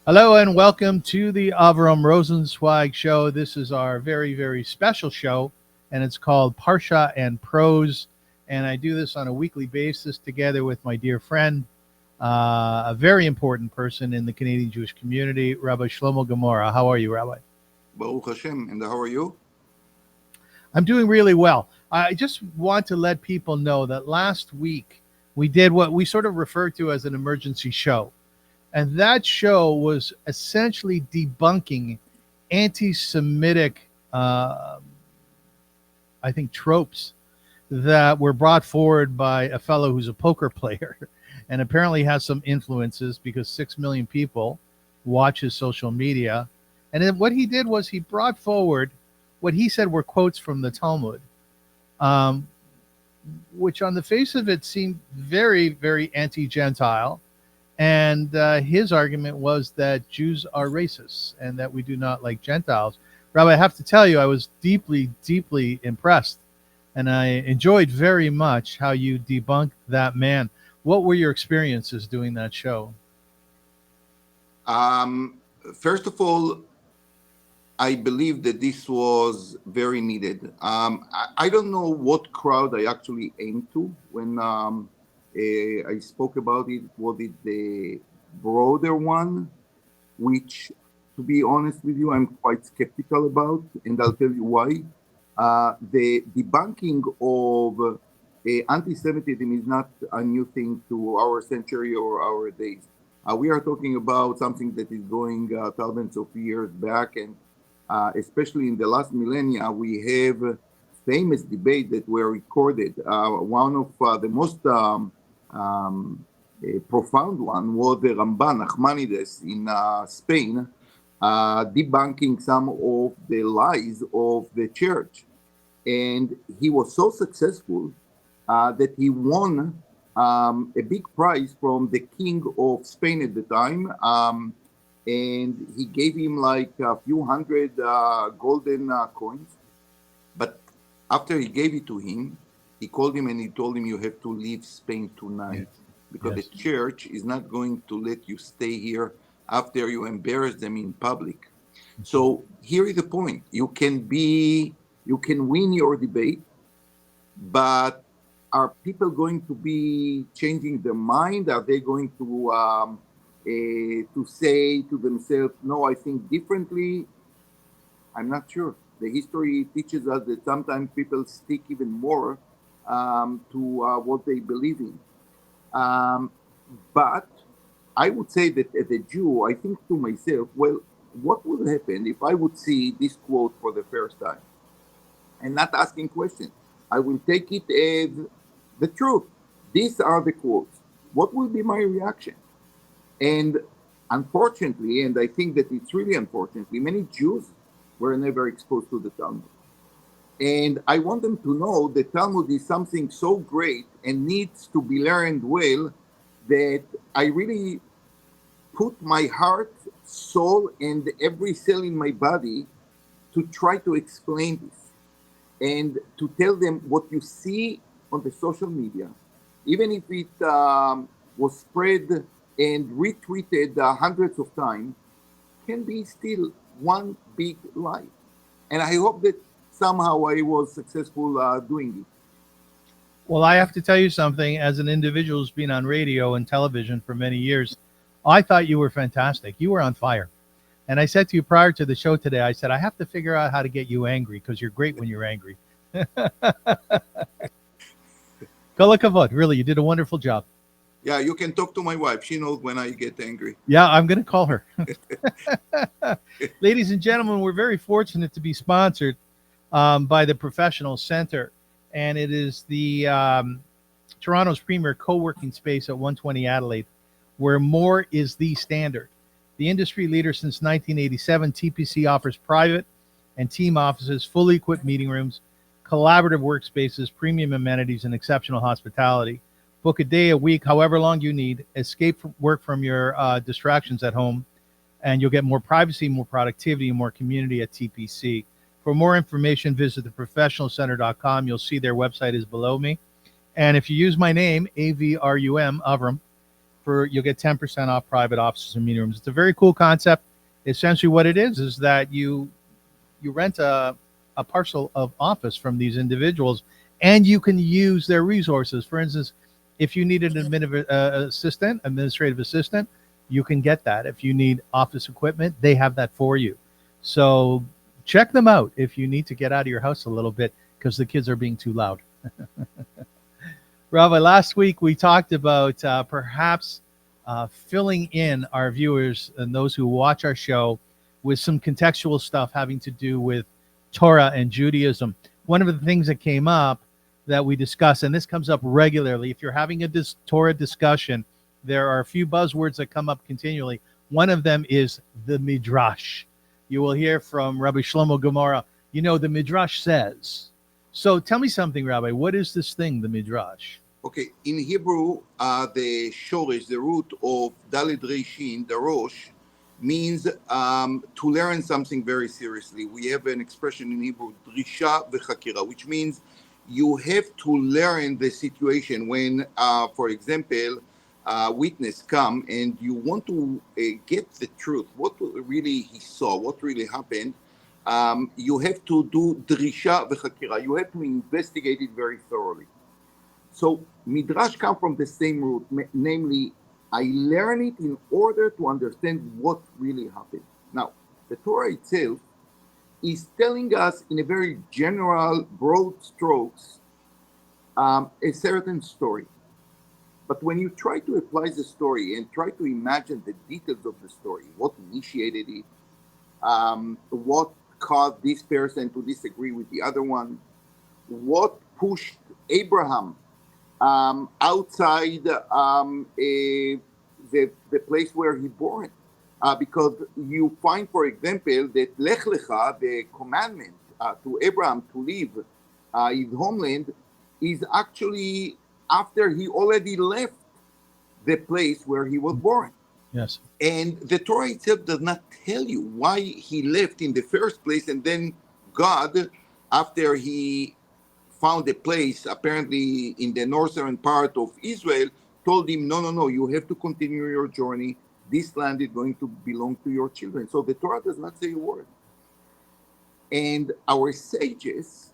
Hello and welcome to the Avrum Rosensweig show. This is our very, very special show, and it's called Parsha and Prose. And I do this on a weekly basis together with my dear friend, a very important person in the Canadian Jewish community, Rabbi Shlomo Gemara. How are you, Rabbi? Baruch Hashem. And how are you? I'm doing really well. I just want to let people know that last week we did what we sort of refer to as an emergency show. And that show was essentially debunking anti-Semitic, tropes that were brought forward by a fellow who's a poker player and apparently has some influences because 6 million people watch his social media. And then what he did was he brought forward what he said were quotes from the Talmud, which on the face of it seemed very, very anti-Gentile. And his argument was that Jews are racists and that we do not like Gentiles. Rabbi, I have to tell you, I was deeply, deeply impressed. And I enjoyed very much how you debunked that man. What were your experiences doing that show? First of all, I believe that this was very needed. I don't know what crowd I actually aimed to when I spoke about it. Was it the broader one, which, to be honest with you, I'm quite skeptical about, and I'll tell you why. The debunking of anti-Semitism is not a new thing to our century or our days. We are talking about something that is going thousands of years back, and especially in the last millennia, we have famous debates that were recorded. One of the most profound one was the Ramban Nachmanides in Spain, debunking some of the lies of the church. And he was so successful that he won a big prize from the king of Spain at the time. And he gave him like a few hundred golden coins. But after he gave it to him, he called him and he told him, you have to leave Spain tonight, because the church is not going to let you stay here after you embarrass them in public. So here is the point. You can win your debate, but are people going to be changing their mind? Are they going to say to themselves, no, I think differently? I'm not sure. The history teaches us that sometimes people stick even more to what they believe in. But I would say that as a Jew, I think to myself, well, what would happen if I would see this quote for the first time and not asking questions? I will take it as the truth. These are the quotes. What will be my reaction? And unfortunately, and I think that it's really unfortunately, many Jews were never exposed to the Talmud. And I want them to know that Talmud is something so great and needs to be learned well that I really put my heart, soul, and every cell in my body to try to explain this and to tell them what you see on the social media, even if it was spread and retweeted hundreds of times, can be still one big lie. And I hope that somehow I was successful doing it. Well, I have to tell you something. As an individual who's been on radio and television for many years, I thought you were fantastic. You were on fire. And I said to you prior to the show today, I said, I have to figure out how to get you angry because you're great when you're angry. Kol hakavod. Really, you did a wonderful job. Yeah, you can talk to my wife. She knows when I get angry. Yeah, I'm going to call her. Ladies and gentlemen, we're very fortunate to be sponsored by the Professional Center. And it is the Toronto's premier co-working space at 120 Adelaide, where more is the standard. The industry leader since 1987, TPC offers private and team offices, fully equipped meeting rooms, collaborative workspaces, premium amenities, and exceptional hospitality. Book a day, a week, however long you need. Escape from work from your distractions at home, and you'll get more privacy, more productivity, and more community at TPC. For more information, visit theprofessionalcenter.com. You'll see their website is below me. And if you use my name, AVRUM, Avrum, you'll get 10% off private offices and meeting rooms. It's a very cool concept. Essentially, what it is that you rent a parcel of office from these individuals, and you can use their resources. For instance, if you need an administrative assistant, you can get that. If you need office equipment, they have that for you. So check them out if you need to get out of your house a little bit because the kids are being too loud. Rabbi, last week we talked about perhaps filling in our viewers and those who watch our show with some contextual stuff having to do with Torah and Judaism. One of the things that came up that we discuss, and this comes up regularly, if you're having a Torah discussion, there are a few buzzwords that come up continually. One of them is the midrash. You will hear from Rabbi Shlomo Gemara, the midrash says. So tell me something, Rabbi. What is this thing, the midrash? Okay, in Hebrew, the shoresh, the root of Daled Reishin, the Rosh, means to learn something very seriously. We have an expression in Hebrew, drisha v'chakira, which means you have to learn the situation when, for example, witness come and you want to get the truth, what really he saw, what really happened. You have to do drisha v'chakira. You have to investigate it very thoroughly. So midrash come from the same root, namely, I learn it in order to understand what really happened. Now, the Torah itself is telling us in a very general, broad strokes, a certain story. But when you try to apply the story and try to imagine the details of the story, what initiated it, what caused this person to disagree with the other one, what pushed Abraham outside the place where he born, because you find, for example, that Lech Lecha, the commandment to Abraham to leave his homeland, is actually after he already left the place where he was born. Yes. And the Torah itself does not tell you why he left in the first place, and then God, after he found a place apparently in the northern part of Israel, told him, no, you have to continue your journey. This land is going to belong to your children. So the Torah does not say a word. And our sages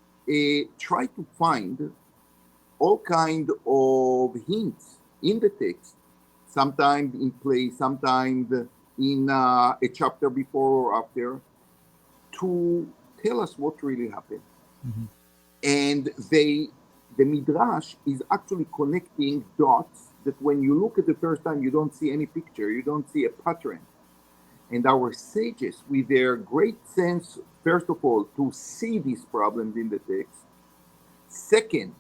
try to find all kind of hints in the text, sometimes in place, sometimes in a chapter before or after, to tell us what really happened. Mm-hmm. And the midrash is actually connecting dots that when you look at the first time, you don't see any picture, you don't see a pattern. And our sages, with their great sense, first of all, to see these problems in the text. Second,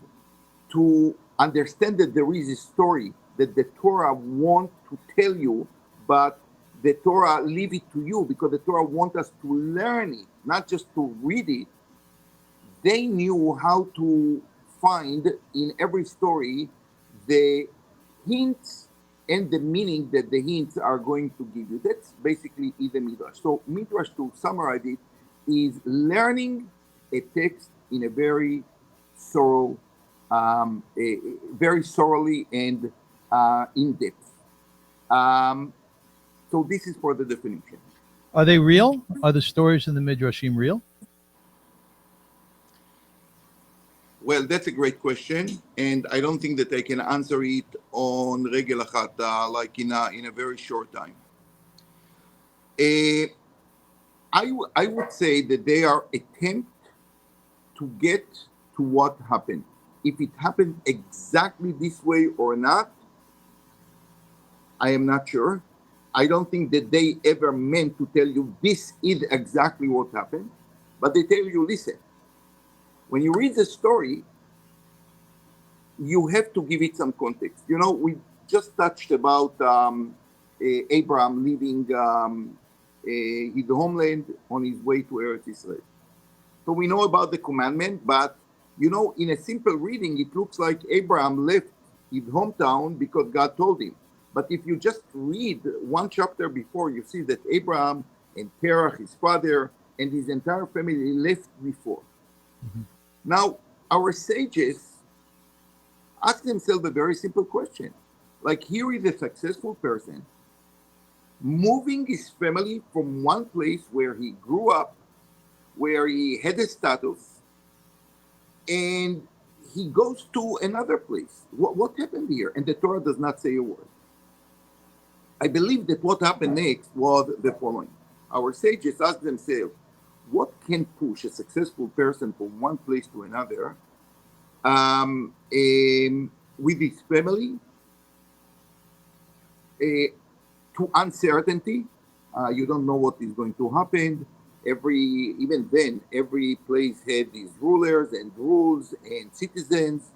to understand that there is a story that the Torah wants to tell you, but the Torah leave it to you because the Torah wants us to learn it, not just to read it. They knew how to find in every story the hints and the meaning that the hints are going to give you. That's basically the midrash. So midrash, to summarize it, is learning a text in a very thorough, very thoroughly and in depth. So this is for the definition. Are they real? Are the stories in the midrashim real? Well, that's a great question, and I don't think that I can answer it on regel achat, like in a very short time. I would say that they are attempt to get to what happened. If it happened exactly this way or not, I am not sure. I don't think that they ever meant to tell you this is exactly what happened, but they tell you, listen, when you read the story, you have to give it some context. You know, we just touched about Abraham leaving his homeland on his way to Eretz Israel. So we know about the commandment, but, you know, in a simple reading, it looks like Abraham left his hometown because God told him. But if you just read one chapter before, you see that Abraham and Terach, his father, and his entire family left before. Mm-hmm. Now, our sages ask themselves a very simple question. Like here is a successful person moving his family from one place where he grew up, where he had a status, and he goes to another place. What happened here? And the Torah does not say a word. I believe that what happened next was the following. Our sages asked themselves, what can push a successful person from one place to another with his family to uncertainty? You don't know what is going to happen. Even then, every place had these rulers and rules and citizens.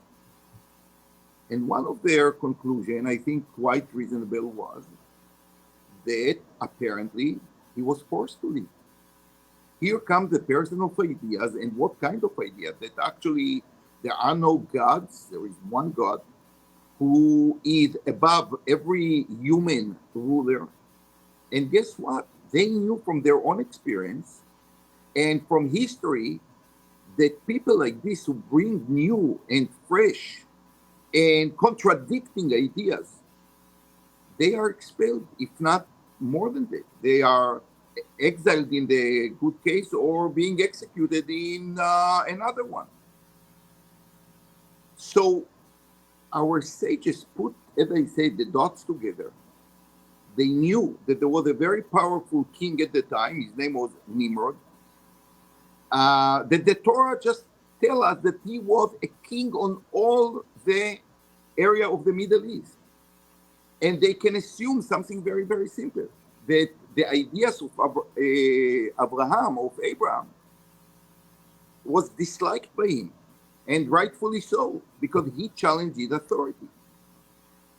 And one of their conclusion, I think quite reasonable, was that apparently he was forced to leave. Here comes the person of ideas, and what kind of ideas? That actually there are no gods, there is one God who is above every human ruler. And guess what? They knew from their own experience and from history that people like this who bring new and fresh and contradicting ideas, they are expelled, if not more than that. They are exiled in the good case or being executed in another one. So our sages put, as I said, the dots together. They knew that there was a very powerful king at the time. His name was Nimrod. That the Torah just tell us that he was a king on all the area of the Middle East. And they can assume something very, very simple, that the ideas of Abraham, was disliked by him, and rightfully so, because he challenged his authority.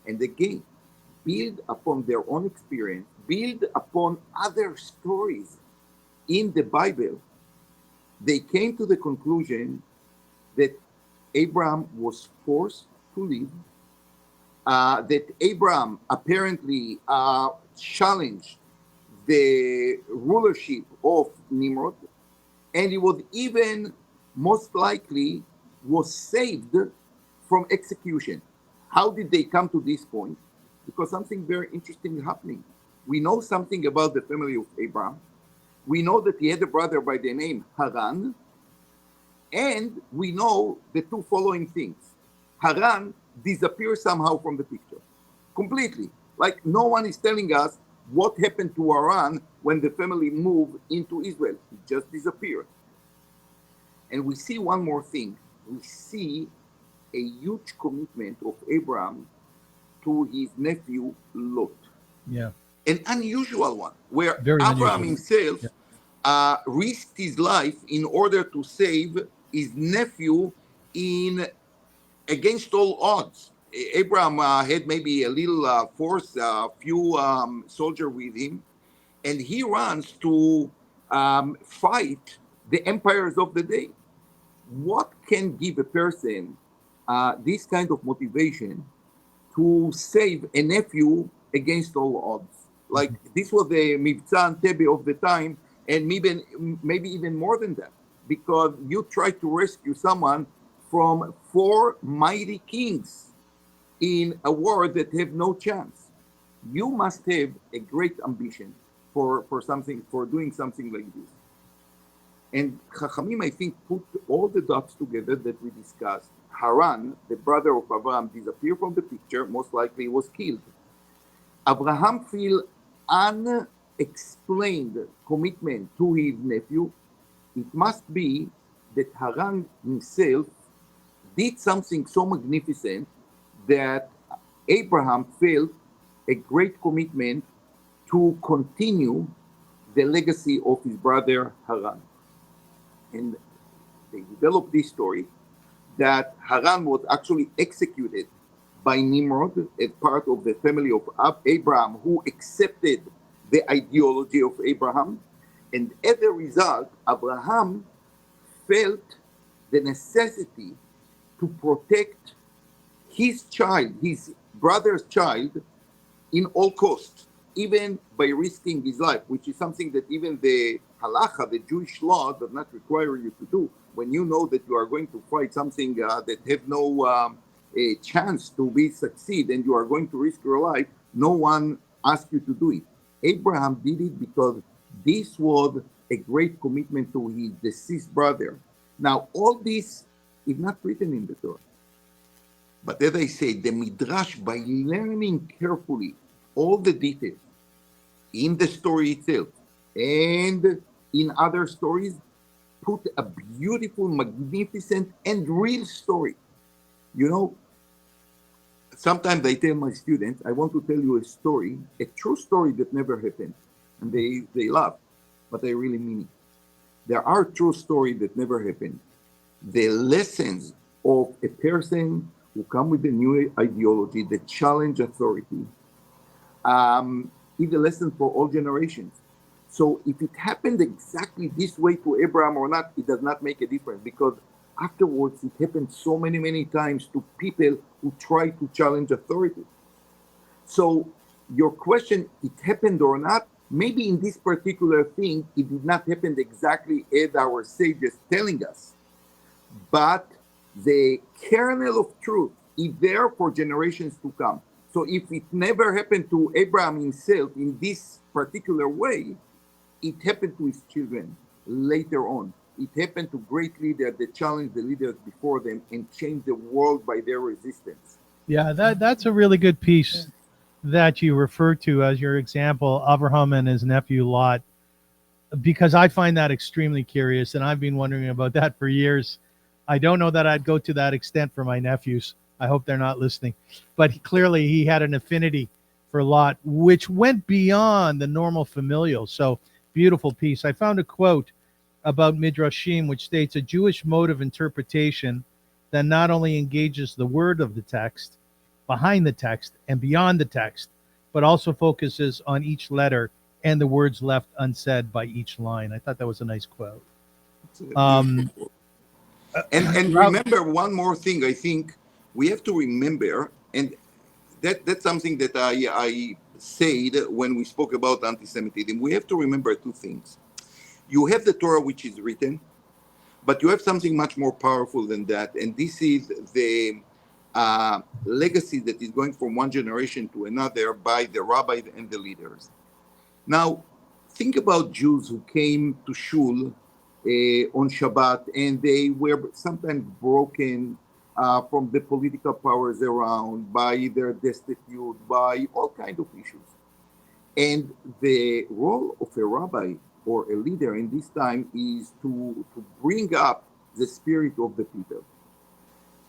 And again, build upon their own experience, build upon other stories in the Bible, they came to the conclusion that Abraham was forced to leave, that Abraham apparently challenged the rulership of Nimrod, and he was even most likely was saved from execution. How did they come to this point? Because something very interesting happening. We know something about the family of Abraham. We know that he had a brother by the name Haran, and we know the two following things. Haran disappears somehow from the picture, completely. Like no one is telling us what happened to Haran when the family moved into Israel. He just disappeared. And we see one more thing. We see a huge commitment of Abraham to his nephew Lot. Yeah. An unusual one, where Very Abraham unusual. himself risked his life in order to save his nephew against all odds. Abraham had maybe a little force, a few soldiers with him, and he runs to fight the empires of the day. What can give a person this kind of motivation to save a nephew against all odds? Like this was the Mivtza Antebe of the time, and maybe even more than that, because you try to rescue someone from 4 mighty kings in a war that have no chance. You must have a great ambition for doing something like this. And Chachamim, I think, put all the dots together that we discussed. Haran, the brother of Abraham, disappeared from the picture, most likely was killed. Abraham feel unexplained commitment to his nephew. It must be that Haran himself did something so magnificent that Abraham felt a great commitment to continue the legacy of his brother Haran. And they developed this story that Haran was actually executed by Nimrod as part of the family of Abraham, who accepted the ideology of Abraham. And as a result, Abraham felt the necessity to protect his child, his brother's child, in all costs, even by risking his life, which is something that even the halacha, the Jewish law, does not require you to do. When you know that you are going to fight something that have no a chance to be succeed and you are going to risk your life, no one asked you to do it. Abraham did it because this was a great commitment to his deceased brother. Now, all this is not written in the Torah. But as I say, the midrash, by learning carefully all the details in the story itself and in other stories, put a beautiful, magnificent, and real story. You know, sometimes I tell my students, I want to tell you a story, a true story that never happened. And they laugh, but I really mean it. There are true stories that never happened. The lessons of a person who come with a new ideology that challenge authority is a lesson for all generations. So if it happened exactly this way to Abraham or not, it does not make a difference because afterwards it happened so many, many times to people who try to challenge authority. So your question, it happened or not, maybe in this particular thing, it did not happen exactly as our sages telling us. But the kernel of truth is there for generations to come. So if it never happened to Abraham himself in this particular way, it happened to his children later on. It happened to great leaders that challenged the leaders before them and changed the world by their resistance. Yeah, that's a really good piece that you refer to as your example, Abraham and his nephew Lot, because I find that extremely curious, and I've been wondering about that for years. I don't know that I'd go to that extent for my nephews. I hope they're not listening. But clearly he had an affinity for Lot, which went beyond the normal familial. So beautiful piece. I found a quote about midrashim, which states a Jewish mode of interpretation that not only engages the word of the text, behind the text, and beyond the text, but also focuses on each letter and the words left unsaid by each line. I thought that was a nice quote. Um, And remember one more thing. I think we have to remember, and that's something that I said when we spoke about anti-Semitism. We have to remember two things. You have the Torah, which is written, but you have something much more powerful than that, and this is the legacy that is going from one generation to another by the rabbis and the leaders. Now, think about Jews who came to shul on Shabbat, and they were sometimes broken from the political powers around, by their destitute, by all kinds of issues. And the role of a rabbi or a leader in this time is to bring up the spirit of the people.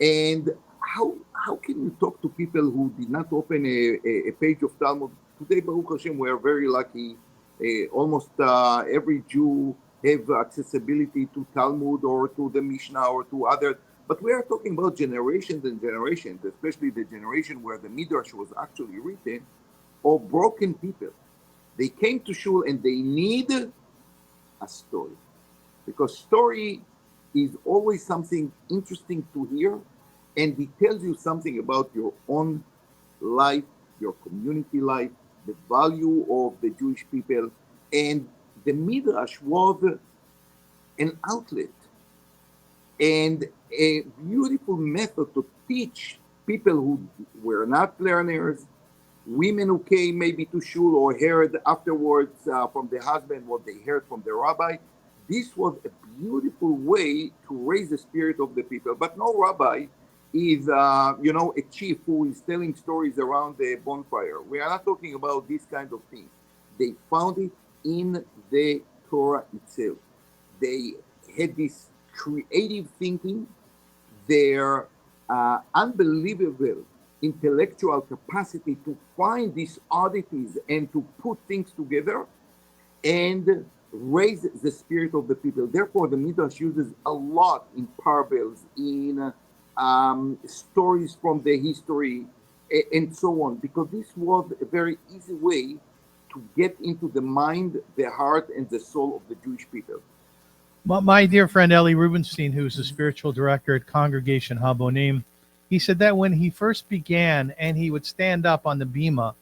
And how can you talk to people who did not open a page of Talmud? Today, Baruch Hashem, we are very lucky. Almost every Jew have accessibility to Talmud or to the Mishnah or to other. But we are talking about generations and generations, especially the generation where the midrash was actually written, of broken people. They came to shul and they need a story, because story is always something interesting to hear, and it tells you something about your own life, your community life, the value of the Jewish people. And the midrash was an outlet and a beautiful method to teach people who were not learners, women who came maybe to shul or heard afterwards from the husband what they heard from the rabbi. This was a beautiful way to raise the spirit of the people. But no rabbi is, a chief who is telling stories around the bonfire. We are not talking about this kind of thing. They found it in the Torah itself. They had this creative thinking, their unbelievable intellectual capacity to find these oddities and to put things together and raise the spirit of the people. Therefore, the Midrash uses a lot in parables, in stories from the history, and so on, because this was a very easy way to get into the mind, the heart, and the soul of the Jewish people. my dear friend Eli Rubenstein, who's the spiritual director at Congregation Habonim, he said that when he first began and he would stand up on the bima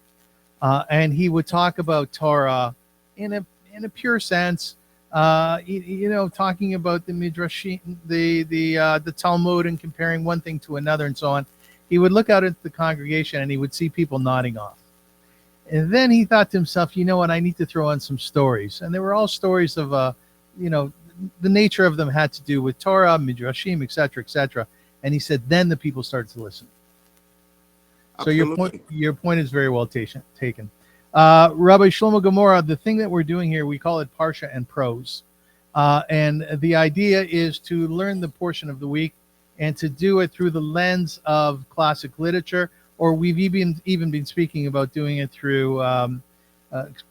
and he would talk about Torah in a pure sense, talking about the midrash, the Talmud, and comparing one thing to another and so on. he would look out at the congregation and he would see people nodding off. And then he thought to himself, you know what, I need to throw on some stories. And they were all stories of, the nature of them had to do with Torah, midrashim, etc., etc. And he said, then the people started to listen. Absolutely. So your point is very well taken. Rabbi Shlomo Gomorrah, the thing that we're doing here, we call it Parsha and Prose. And the idea is to learn the portion of the week and to do it through the lens of classic literature, or we've even been speaking about doing it through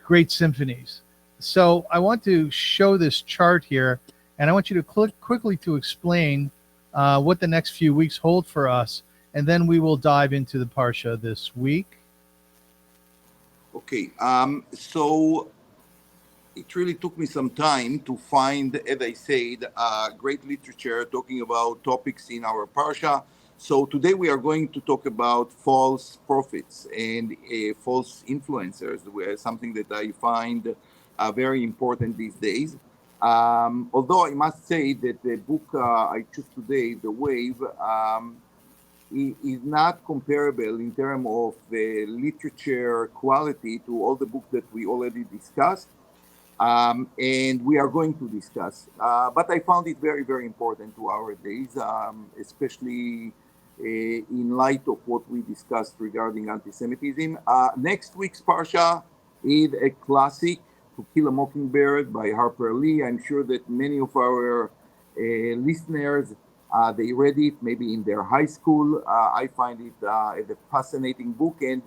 great symphonies. So I want to show this chart here, and I want you to quickly to explain what the next few weeks hold for us, and then we will dive into the Parsha this week. Okay, so it really took me some time to find, as I said, great literature talking about topics in our Parsha. So today we are going to talk about false prophets and false influencers, something that I find very important these days. Although I must say that the book I choose today, The Wave, is not comparable in terms of the literature quality to all the books that we already discussed. And we are going to discuss. But I found it very, very important to our days, especially in light of what we discussed regarding anti-Semitism. Next week's Parsha is a classic, To Kill a Mockingbird by Harper Lee. I'm sure that many of our listeners, they read it maybe in their high school. I find it a fascinating book, and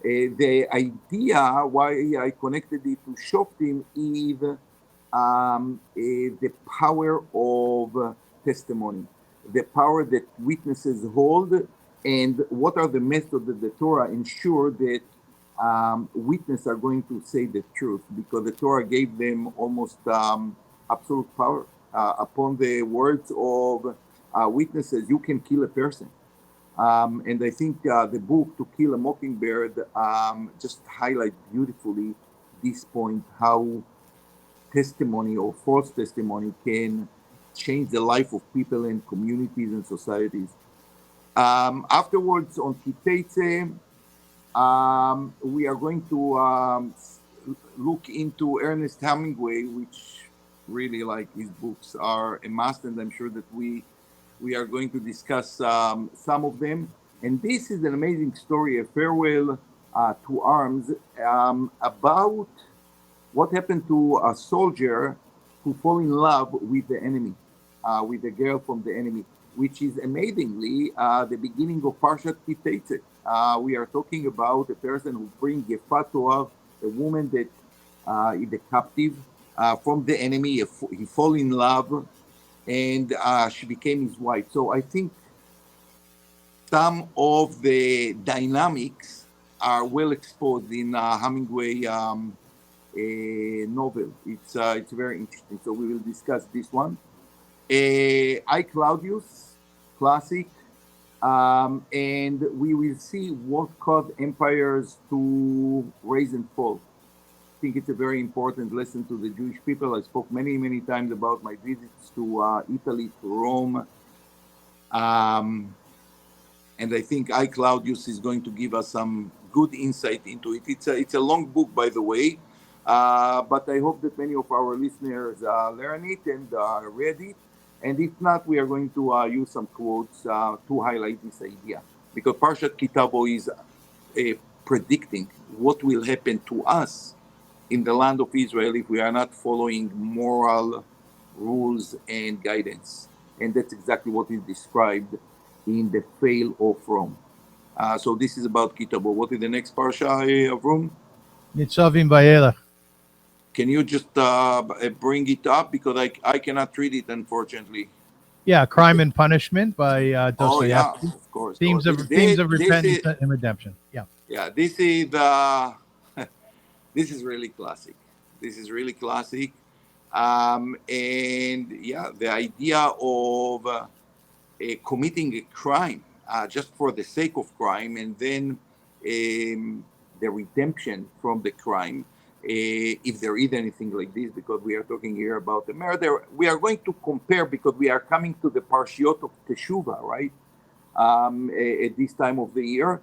the idea why I connected it to Shoftim is the power of testimony, the power that witnesses hold, and what are the methods that the Torah ensure that witnesses are going to say the truth, because the Torah gave them almost absolute power upon the words of witnesses. You can kill a person. And I think the book To Kill a Mockingbird just highlights beautifully this point, how testimony or false testimony can change the life of people and communities and societies. Afterwards, on Kitetse, we are going to look into Ernest Hemingway, which really, like, his books are a must, and I'm sure that we are going to discuss some of them. And this is an amazing story, a farewell to arms, about what happened to a soldier who fall in love with the enemy, with a girl from the enemy, which is amazingly the beginning of Parshat Kitetse. We are talking about a person who brings Gefat Toav, a woman that is a captive from the enemy. He fall in love, and she became his wife. So I think some of the dynamics are well exposed in Hemingway novel. It's very interesting. So we will discuss this one. I, Claudius, classic, and we will see what caused empires to rise and fall. I think it's a very important lesson to the Jewish people. I spoke many, many times about my visits to Italy, to Rome. And I think I, Claudius, is going to give us some good insight into it. It's a long book, by the way, but I hope that many of our listeners learn it and read it. And if not, we are going to use some quotes to highlight this idea. Because Parshat Kitabo is predicting what will happen to us in the land of Israel if we are not following moral rules and guidance. And that's exactly what is described in the fail of Rome. So this is about Kitabo. What is the next Parsha, Avrum? Nitzavim Vayelech. Can you just bring it up? Because I cannot read it, unfortunately. Yeah, Crime and Punishment by Oh, yeah, Dostoevsky. of course. Themes of repentance and redemption. Yeah. Yeah, this is this is really classic. This is really classic. And yeah, the idea of committing a crime just for the sake of crime, and then the redemption from the crime, if there is anything like this, because we are talking here about the murder. We are going to compare, because we are coming to the parshiot of Teshuvah, right? at this time of the year.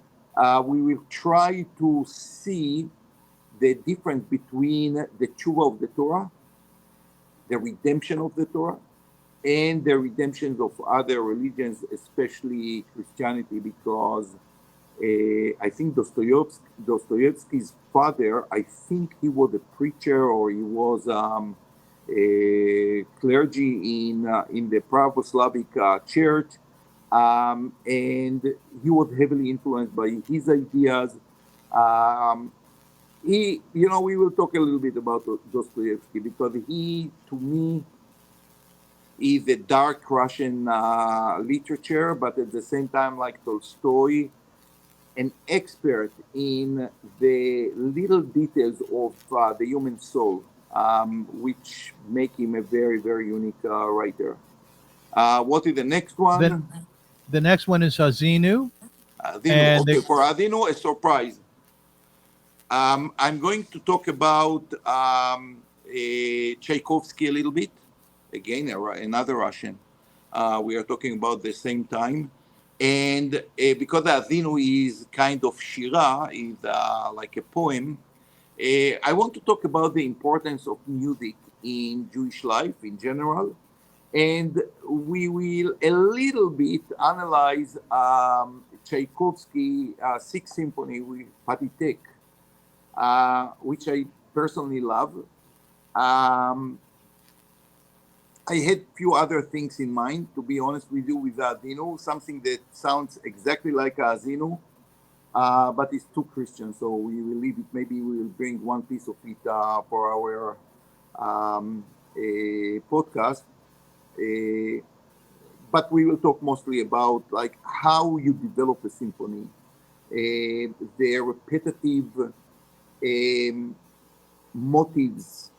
We will try to see the difference between the tshuva of the Torah, the redemption of the Torah, and the redemptions of other religions, especially Christianity, because I think Dostoevsky's father, I think he was a preacher or he was a clergy in the Pravoslavic church, and he was heavily influenced by his ideas. We will talk a little bit about Dostoevsky because he, to me, is a dark Russian literature, but at the same time, like Tolstoy, an expert in the little details of the human soul, which make him a very, very unique writer. What is the next one? The next one is Azinu. Okay, for Azinu, a surprise. I'm going to talk about Tchaikovsky a little bit. Again, another Russian. We are talking about the same time. And because Azinu is kind of shira, is like a poem, I want to talk about the importance of music in Jewish life in general. And we will a little bit analyze Tchaikovsky Sixth Symphony with Patitek, which I personally love. I had few other things in mind, to be honest with you, with Azinu, something that sounds exactly like Azinu, but it's too Christian, so we will leave it. Maybe we will bring one piece of it for our podcast. But we will talk mostly about like how you develop a symphony, the repetitive motives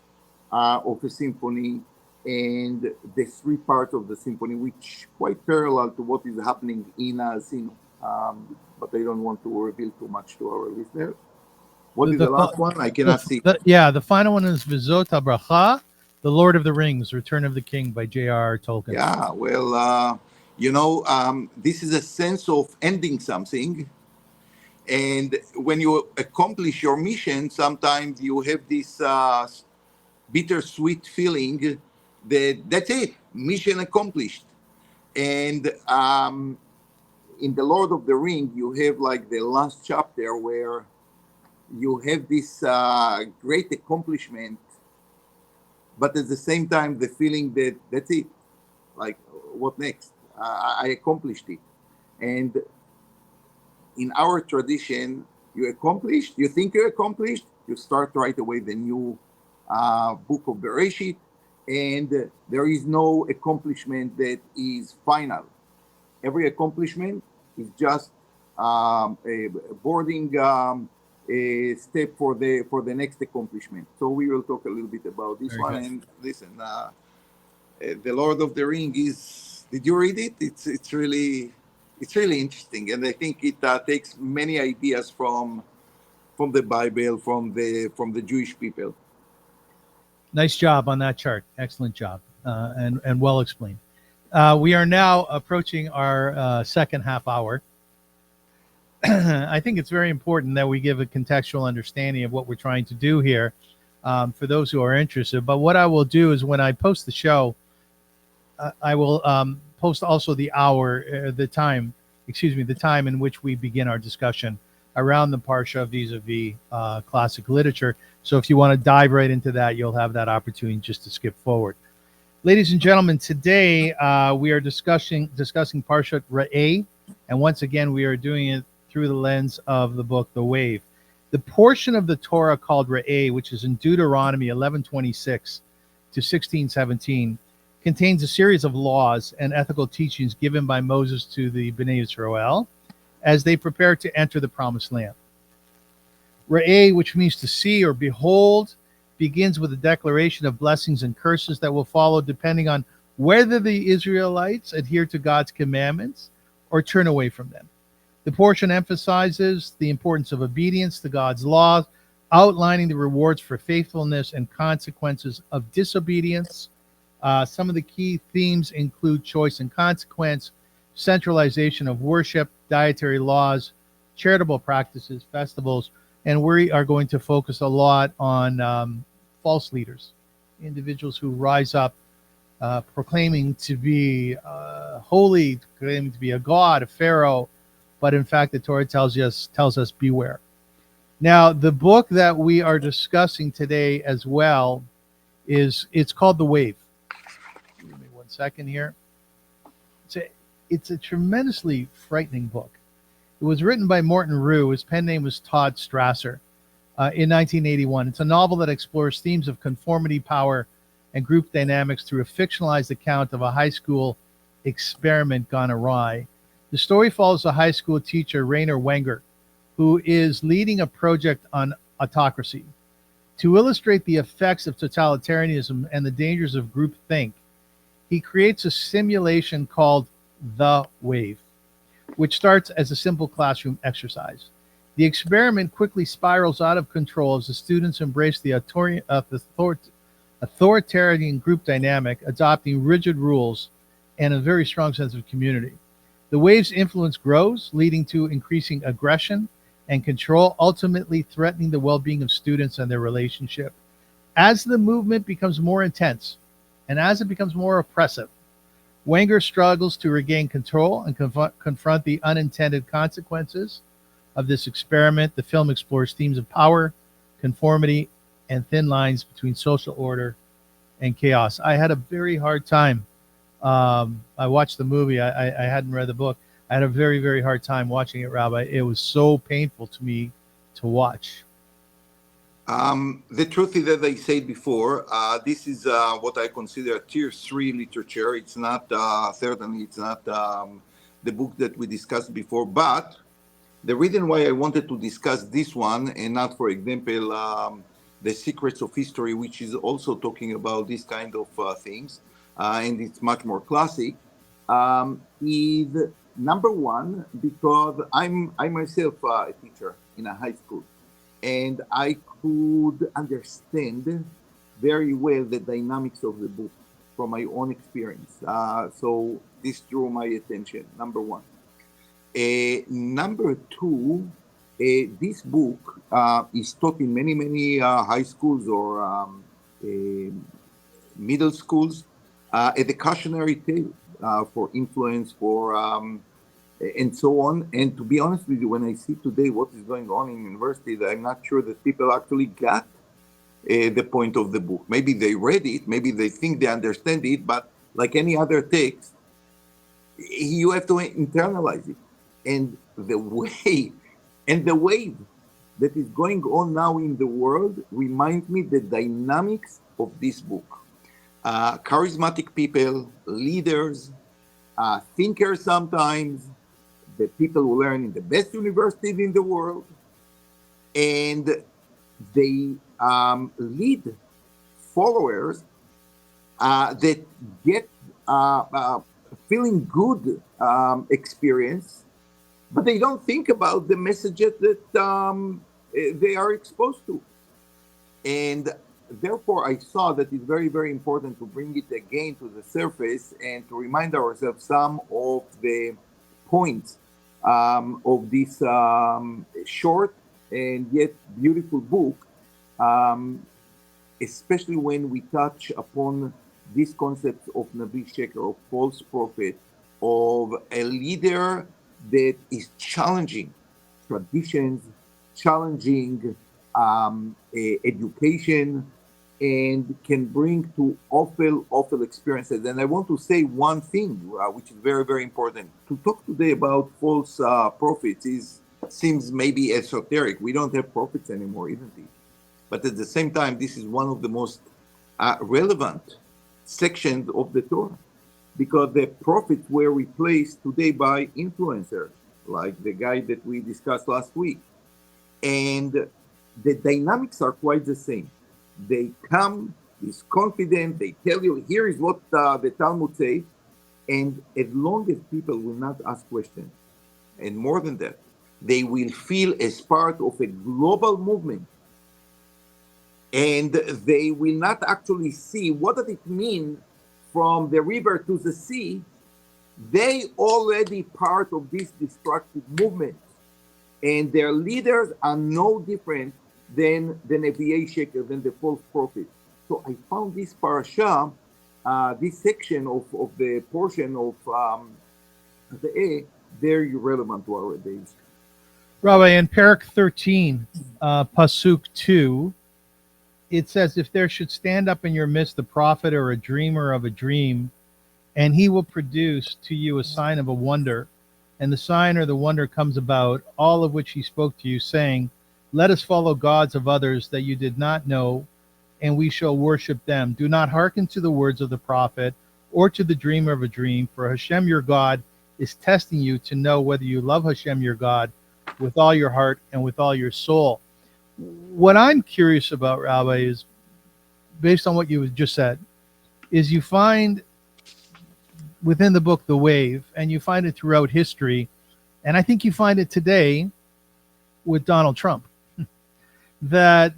of a symphony, and the three parts of the symphony, which quite parallel to what is happening in Azinu. But I don't want to reveal too much to our listeners. What is the last one? I cannot see. The final one is Vizot HaBracha, The Lord of the Rings, Return of the King by J.R.R. Tolkien. Yeah, well, this is a sense of ending something. And when you accomplish your mission, sometimes you have this bittersweet feeling that that's it, mission accomplished. And in The Lord of the Ring, you have like the last chapter where you have this great accomplishment, but at the same time, the feeling that that's it, like what next? I accomplished it. And in our tradition, you think you accomplished, you start right away the new book of Bereshit, and there is no accomplishment that is final. Every accomplishment is just a boarding step for the next accomplishment. So we will talk a little bit about this one. And listen, The Lord of the Ring is. Did you read it? It's really interesting, and I think it takes many ideas from the Bible, from the Jewish people. Nice job on that chart. Excellent job, and well explained. We are now approaching our second half hour. I think it's very important that we give a contextual understanding of what we're trying to do here for those who are interested. But what I will do is when I post the show, I will post also the time in which we begin our discussion around the Parsha vis-a-vis classic literature. So if you want to dive right into that, you'll have that opportunity just to skip forward. Ladies and gentlemen, today we are discussing Parshat Re'eh, and once again we are doing it through the lens of the book The Wave. The portion of the Torah called Re'eh, which is in Deuteronomy 11:26 to 16:17, contains a series of laws and ethical teachings given by Moses to the Bnei Yisrael as they prepare to enter the Promised Land. Re'eh, which means to see or behold, begins with a declaration of blessings and curses that will follow depending on whether the Israelites adhere to God's commandments or turn away from them. The portion emphasizes the importance of obedience to God's laws, outlining the rewards for faithfulness and consequences of disobedience. Some of the key themes include choice and consequence, centralization of worship, dietary laws, charitable practices, festivals, and we are going to focus a lot on false leaders, individuals who rise up proclaiming to be holy, claiming to be a god, a pharaoh, but in fact the Torah tells us beware. Now, the book that we are discussing today as well it's called The Wave. Give me 1 second here. It's a tremendously frightening book. It was written by Morton Rue. His pen name was Todd Strasser in 1981. It's a novel that explores themes of conformity, power, and group dynamics through a fictionalized account of a high school experiment gone awry. The story follows a high school teacher, Rainer Wenger, who is leading a project on autocracy. To illustrate the effects of totalitarianism and the dangers of groupthink, he creates a simulation called The Wave, which starts as a simple classroom exercise. The experiment quickly spirals out of control as the students embrace the authoritarian group dynamic, adopting rigid rules and a very strong sense of community. The wave's influence grows, leading to increasing aggression and control, ultimately threatening the well-being of students and their relationship. As the movement becomes more intense and as it becomes more oppressive, Wenger struggles to regain control and confront the unintended consequences of this experiment. The film explores themes of power, conformity, and thin lines between social order and chaos. I had a very hard time. I watched the movie. I hadn't read the book. I had a very, very hard time watching it, Rabbi. It was so painful to me to watch. The truth is, that I said before, this is what I consider tier 3 literature. It's not, certainly it's not the book that we discussed before, but the reason why I wanted to discuss this one and not, for example, The Secrets of History, which is also talking about this kind of things, and it's much more classic, is number one, because I myself a teacher in a high school, and I could understand very well the dynamics of the book from my own experience. So this drew my attention, number one. Number two, this book is taught in many high schools or middle schools as a cautionary tale for influence, for and so on. And to be honest with you, when I see today what is going on in universities, I'm not sure that people actually got the point of the book. Maybe they read it, maybe they think they understand it, but like any other text, you have to internalize it. And the wave that is going on now in the world reminds me the dynamics of this book. Charismatic people, leaders, thinkers sometimes, the people who learn in the best universities in the world, and they lead followers that get feeling good experience, but they don't think about the messages that they are exposed to. And therefore, I saw that it's very important to bring it again to the surface and to remind ourselves some of the points of this short and yet beautiful book, especially when we touch upon this concept of Nabi Sheker, of false prophet, of a leader that is challenging traditions, challenging education, and can bring to awful experiences. And I want to say one thing, which is very important. To talk today about false prophets seems maybe esoteric. We don't have prophets anymore, isn't it? But at the same time, this is one of the most relevant sections of the Torah, because the prophets were replaced today by influencers, like the guy that we discussed last week. And the dynamics are quite the same. They come, is confident, they tell you, here is what the Talmud says, and as long as people will not ask questions, and more than that, they will feel as part of a global movement, and they will not actually see what does it mean from the river to the sea, They already part of this destructive movement, and their leaders are no different than the Nevi'ei Sheker, than the false prophets. So I found this parasha, this section of the portion of the A, very relevant to our days. Rabbi, in Parak 13, Pasuk 2, it says, if there should stand up in your midst a prophet or a dreamer of a dream, and he will produce to you a sign of a wonder, and the sign or the wonder comes about, all of which he spoke to you, saying, let us follow gods of others that you did not know, and we shall worship them. Do not hearken to the words of the prophet or to the dreamer of a dream, for Hashem your God is testing you to know whether you love Hashem your God with all your heart and with all your soul. What I'm curious about, Rabbi, is based on what you just said, is you find within the book The Wave, and you find it throughout history, and I think you find it today with Donald Trump, that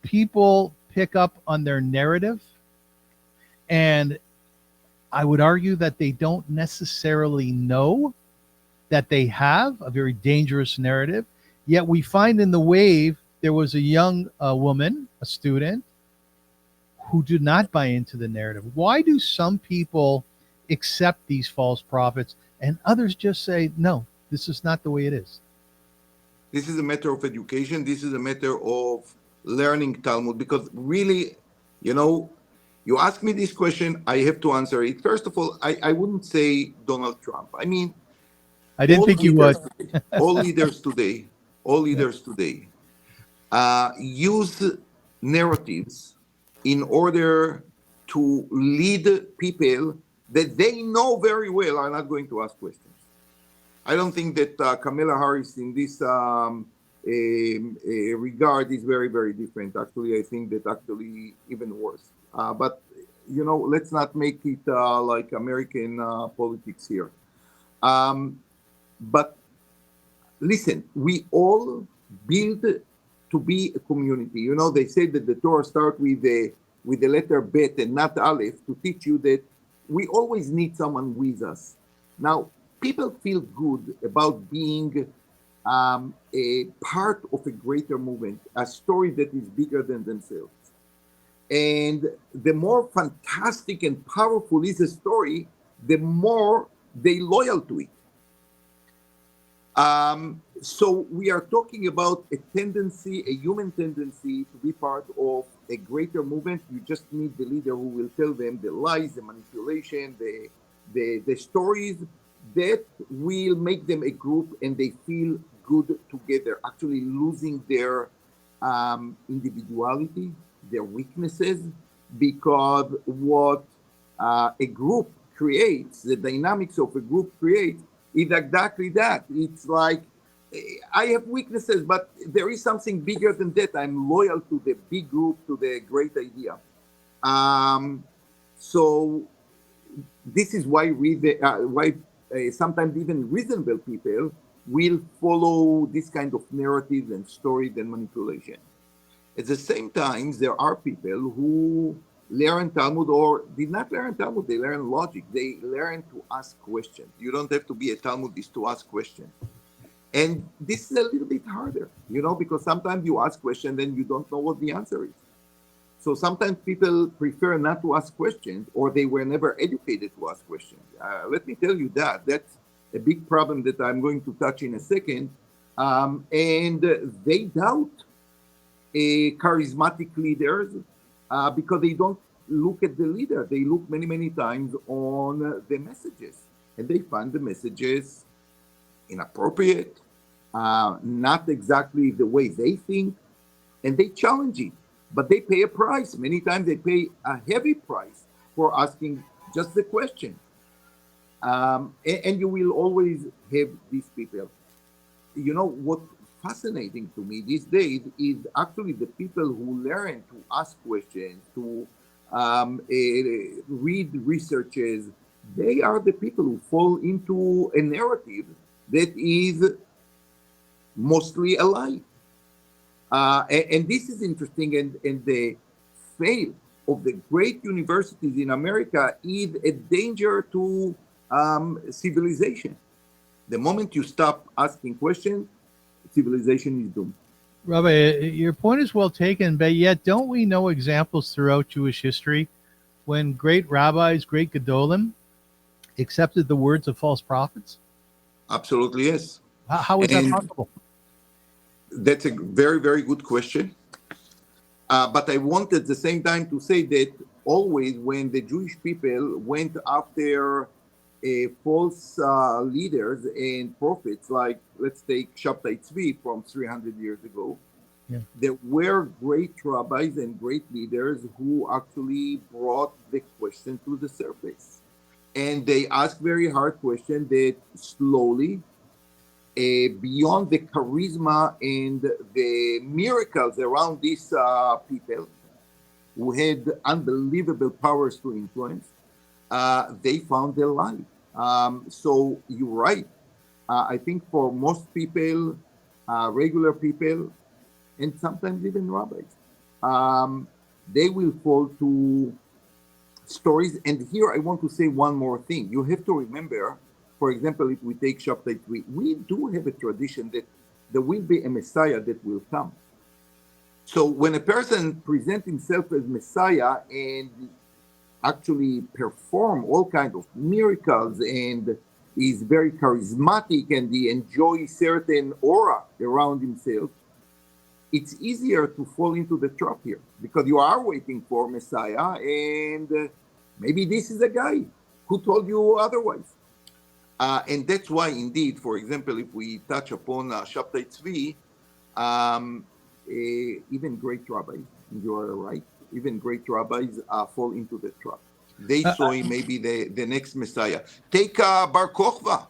people pick up on their narrative, and I would argue that they don't necessarily know that they have a very dangerous narrative. Yet we find in The Wave, there was a young woman, a student, who did not buy into the narrative. Why do some people accept these false prophets and others just say, no, this is not the way it is? This is a matter of education. This is a matter of learning Talmud, because really, you ask me this question, I have to answer it. First of all, I wouldn't say Donald Trump. I mean, I didn't think you would. all leaders today use narratives in order to lead people that they know very well are not going to ask questions. I don't think that Kamala Harris in this regard is very, very different. Actually, I think that actually even worse. But, let's not make it like American politics here. But listen, we all build to be a community. They say that the Torah starts with the letter Bet and not Aleph, to teach you that we always need someone with us. Now, people feel good about being a part of a greater movement, a story that is bigger than themselves. And the more fantastic and powerful is a story, the more they loyal to it. So we are talking about a human tendency to be part of a greater movement. You just need the leader who will tell them the lies, the manipulation, the stories that will make them a group and they feel good together, actually losing their individuality, their weaknesses, because what a group creates, the dynamics of a group creates, is exactly that. It's like, I have weaknesses, but there is something bigger than that. I'm loyal to the big group, to the great idea. So this is why sometimes even reasonable people will follow this kind of narratives and stories and manipulation. At the same time, there are people who learn Talmud or did not learn Talmud, they learn logic. They learn to ask questions. You don't have to be a Talmudist to ask questions. And this is a little bit harder, because sometimes you ask questions and you don't know what the answer is. So sometimes people prefer not to ask questions, or they were never educated to ask questions. Let me tell you that's a big problem that I'm going to touch in a second. And they doubt charismatic leaders because they don't look at the leader. They look many, many times on the messages, and they find the messages inappropriate, not exactly the way they think, and they challenge it. But they pay a price. Many times they pay a heavy price for asking just the question. And you will always have these people. What fascinating to me these days is actually the people who learn to ask questions, to read researches. They are the people who fall into a narrative that is mostly a lie. And this is interesting, and the fail of the great universities in America is a danger to civilization. The moment you stop asking questions, civilization is doomed. Rabbi, your point is well taken, but yet don't we know examples throughout Jewish history when great rabbis, great gedolim, accepted the words of false prophets? Absolutely, yes. How is that And possible? that's a very, very good question. But I want at the same time to say that always when the Jewish people went after false leaders and prophets, like let's take Shabtai Tzvi from 300 years ago, there were great rabbis and great leaders who actually brought the question to the surface. And they asked very hard questions that slowly, beyond the charisma and the miracles around these people who had unbelievable powers to influence, they found their light. So you're right. I think for most people, regular people, and sometimes even rabbis, they will fall to stories. And here I want to say one more thing. You have to remember, for example, if we take Shabtai Tzvi, we do have a tradition that there will be a Messiah that will come. So when a person presents himself as Messiah and actually perform all kinds of miracles and is very charismatic and he enjoys certain aura around himself, it's easier to fall into the trap here because you are waiting for Messiah and maybe this is a guy who told you otherwise. And that's why, indeed, for example, if we touch upon Shabtai Tzvi, even great rabbis, you are right, even great rabbis fall into the trap. They saw him maybe the next Messiah. Take Bar Kokhba.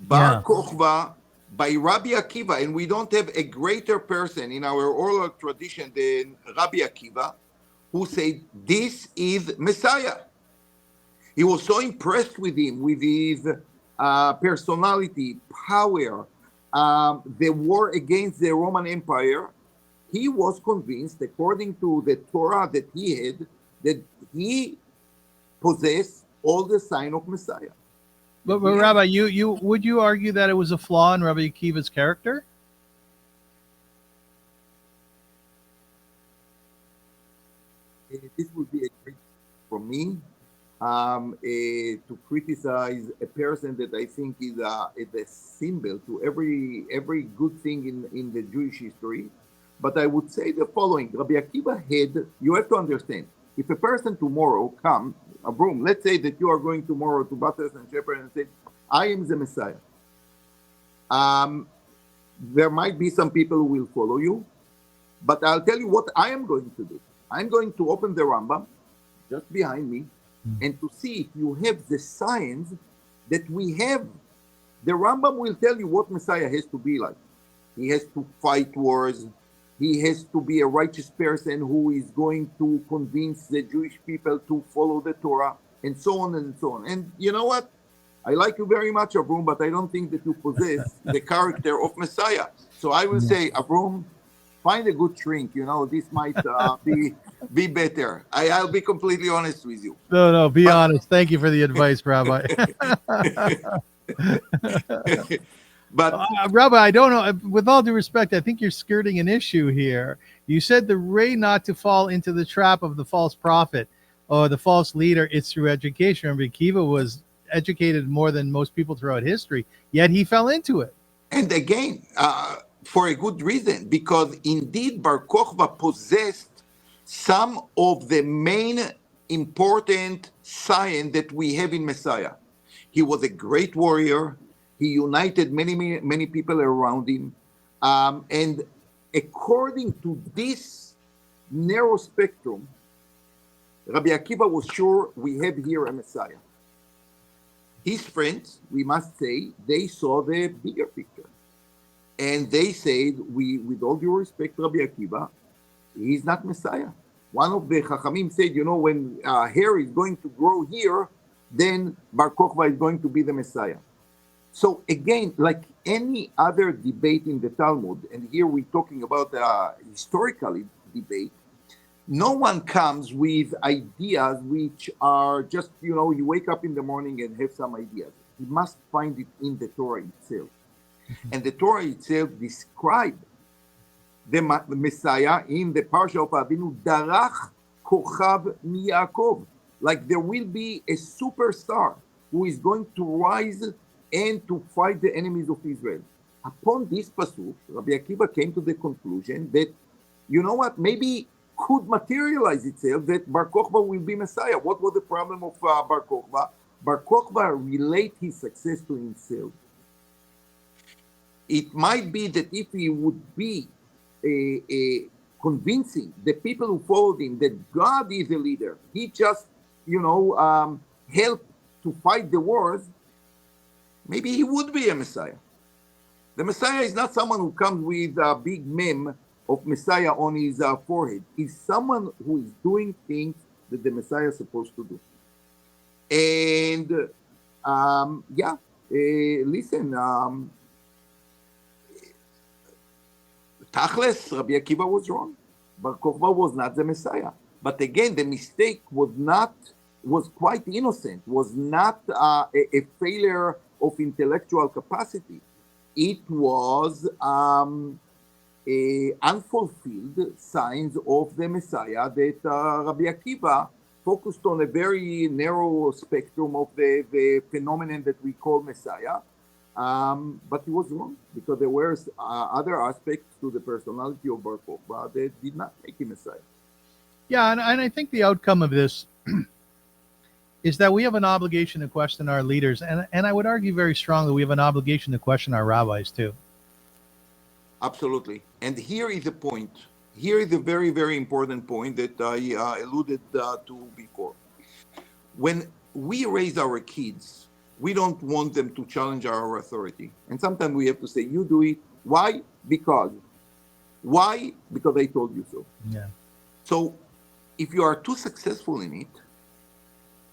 Bar Kokhba by Rabbi Akiva, and we don't have a greater person in our oral tradition than Rabbi Akiva, who said, this is Messiah. He was so impressed with him, with his personality, power, the war against the Roman Empire. He was convinced, according to the Torah that he had, that he possessed all the sign of Messiah. But Rabbi, you would you argue that it was a flaw in Rabbi Akiva's character? This would be a great for me to criticize a person that I think is a symbol to every good thing in the Jewish history. But I would say the following: Rabbi Akiva had. You have to understand. If a person tomorrow comes, Avrum, let's say that you are going tomorrow to Batas and Shepherd and say, I am the Messiah. There might be some people who will follow you, but I'll tell you what I am going to do. I'm going to open the Rambam just behind me and to see if you have the signs that we have. The Rambam will tell you what Messiah has to be like. He has to fight wars. He has to be a righteous person who is going to convince the Jewish people to follow the Torah, and so on and so on. And you know what? I like you very much, Avrum, but I don't think that you possess the character of Messiah. So I will say, Avrum, find a good shrink. You know, this might be better. I'll be completely honest with you. No, be honest. Thank you for the advice, Rabbi. But Rabbi, I don't know. With all due respect, I think you're skirting an issue here. You said the way not to fall into the trap of the false prophet or the false leader is through education. Rabbi Akiva was educated more than most people throughout history, yet he fell into it. And again, for a good reason, because indeed Bar Kokhba possessed some of the main important signs that we have in Messiah. He was a great warrior. He united many people around him. And according to this narrow spectrum, Rabbi Akiva was sure we have here a Messiah. His friends, we must say, they saw the bigger picture. And they said, with all due respect, Rabbi Akiva, he's not Messiah. One of the Chachamim said, you know, when hair is going to grow here, then Bar Kokhba is going to be the Messiah. So again, like any other debate in the Talmud, and here we're talking about a historical debate, no one comes with ideas which are just, you wake up in the morning and have some ideas. You must find it in the Torah itself. And the Torah itself describes the Messiah in the Parsha of Avinu, Darach Kochav miYaakov. Like there will be a superstar who is going to rise and to fight the enemies of Israel. Upon this pasuk, Rabbi Akiva came to the conclusion that, you know what, maybe could materialize itself that Bar Kokhba will be Messiah. What was the problem of Bar Kokhba? Bar Kokhba relate his success to himself. It might be that if he would be convincing the people who followed him that God is the leader, he just, helped to fight the wars, maybe he would be a Messiah. The Messiah is not someone who comes with a big mem of Messiah on his forehead. He's someone who is doing things that the Messiah is supposed to do. And listen, Tachles, Rabbi Akiva was wrong. Bar Kokhba was not the Messiah. But again, the mistake was quite innocent, was not a failure of intellectual capacity. It was unfulfilled signs of the Messiah that Rabbi Akiva focused on a very narrow spectrum of the phenomenon that we call Messiah. But he was wrong because there were other aspects to the personality of Bar Kokhba that did not make him Messiah. Yeah, and I think the outcome of this is that we have an obligation to question our leaders. And I would argue very strongly we have an obligation to question our rabbis too. Absolutely. And here is the point. Here is a very, very important point that I alluded to before. When we raise our kids, we don't want them to challenge our authority. And sometimes we have to say, you do it. Why? Because. Why? Because I told you so. Yeah. So if you are too successful in it,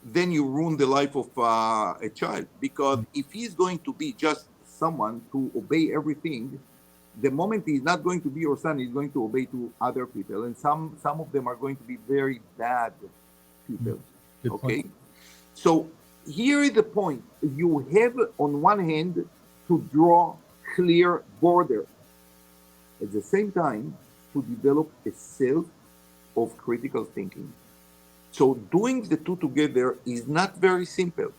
then you ruin the life of a child. Because if he's going to be just someone to obey everything, the moment he's not going to be your son, he's going to obey to other people. And some of them are going to be very bad people. Good okay? point. So here is the point. You have, on one hand, to draw clear borders. At the same time, to develop a self of critical thinking. So doing the two together is not very simple.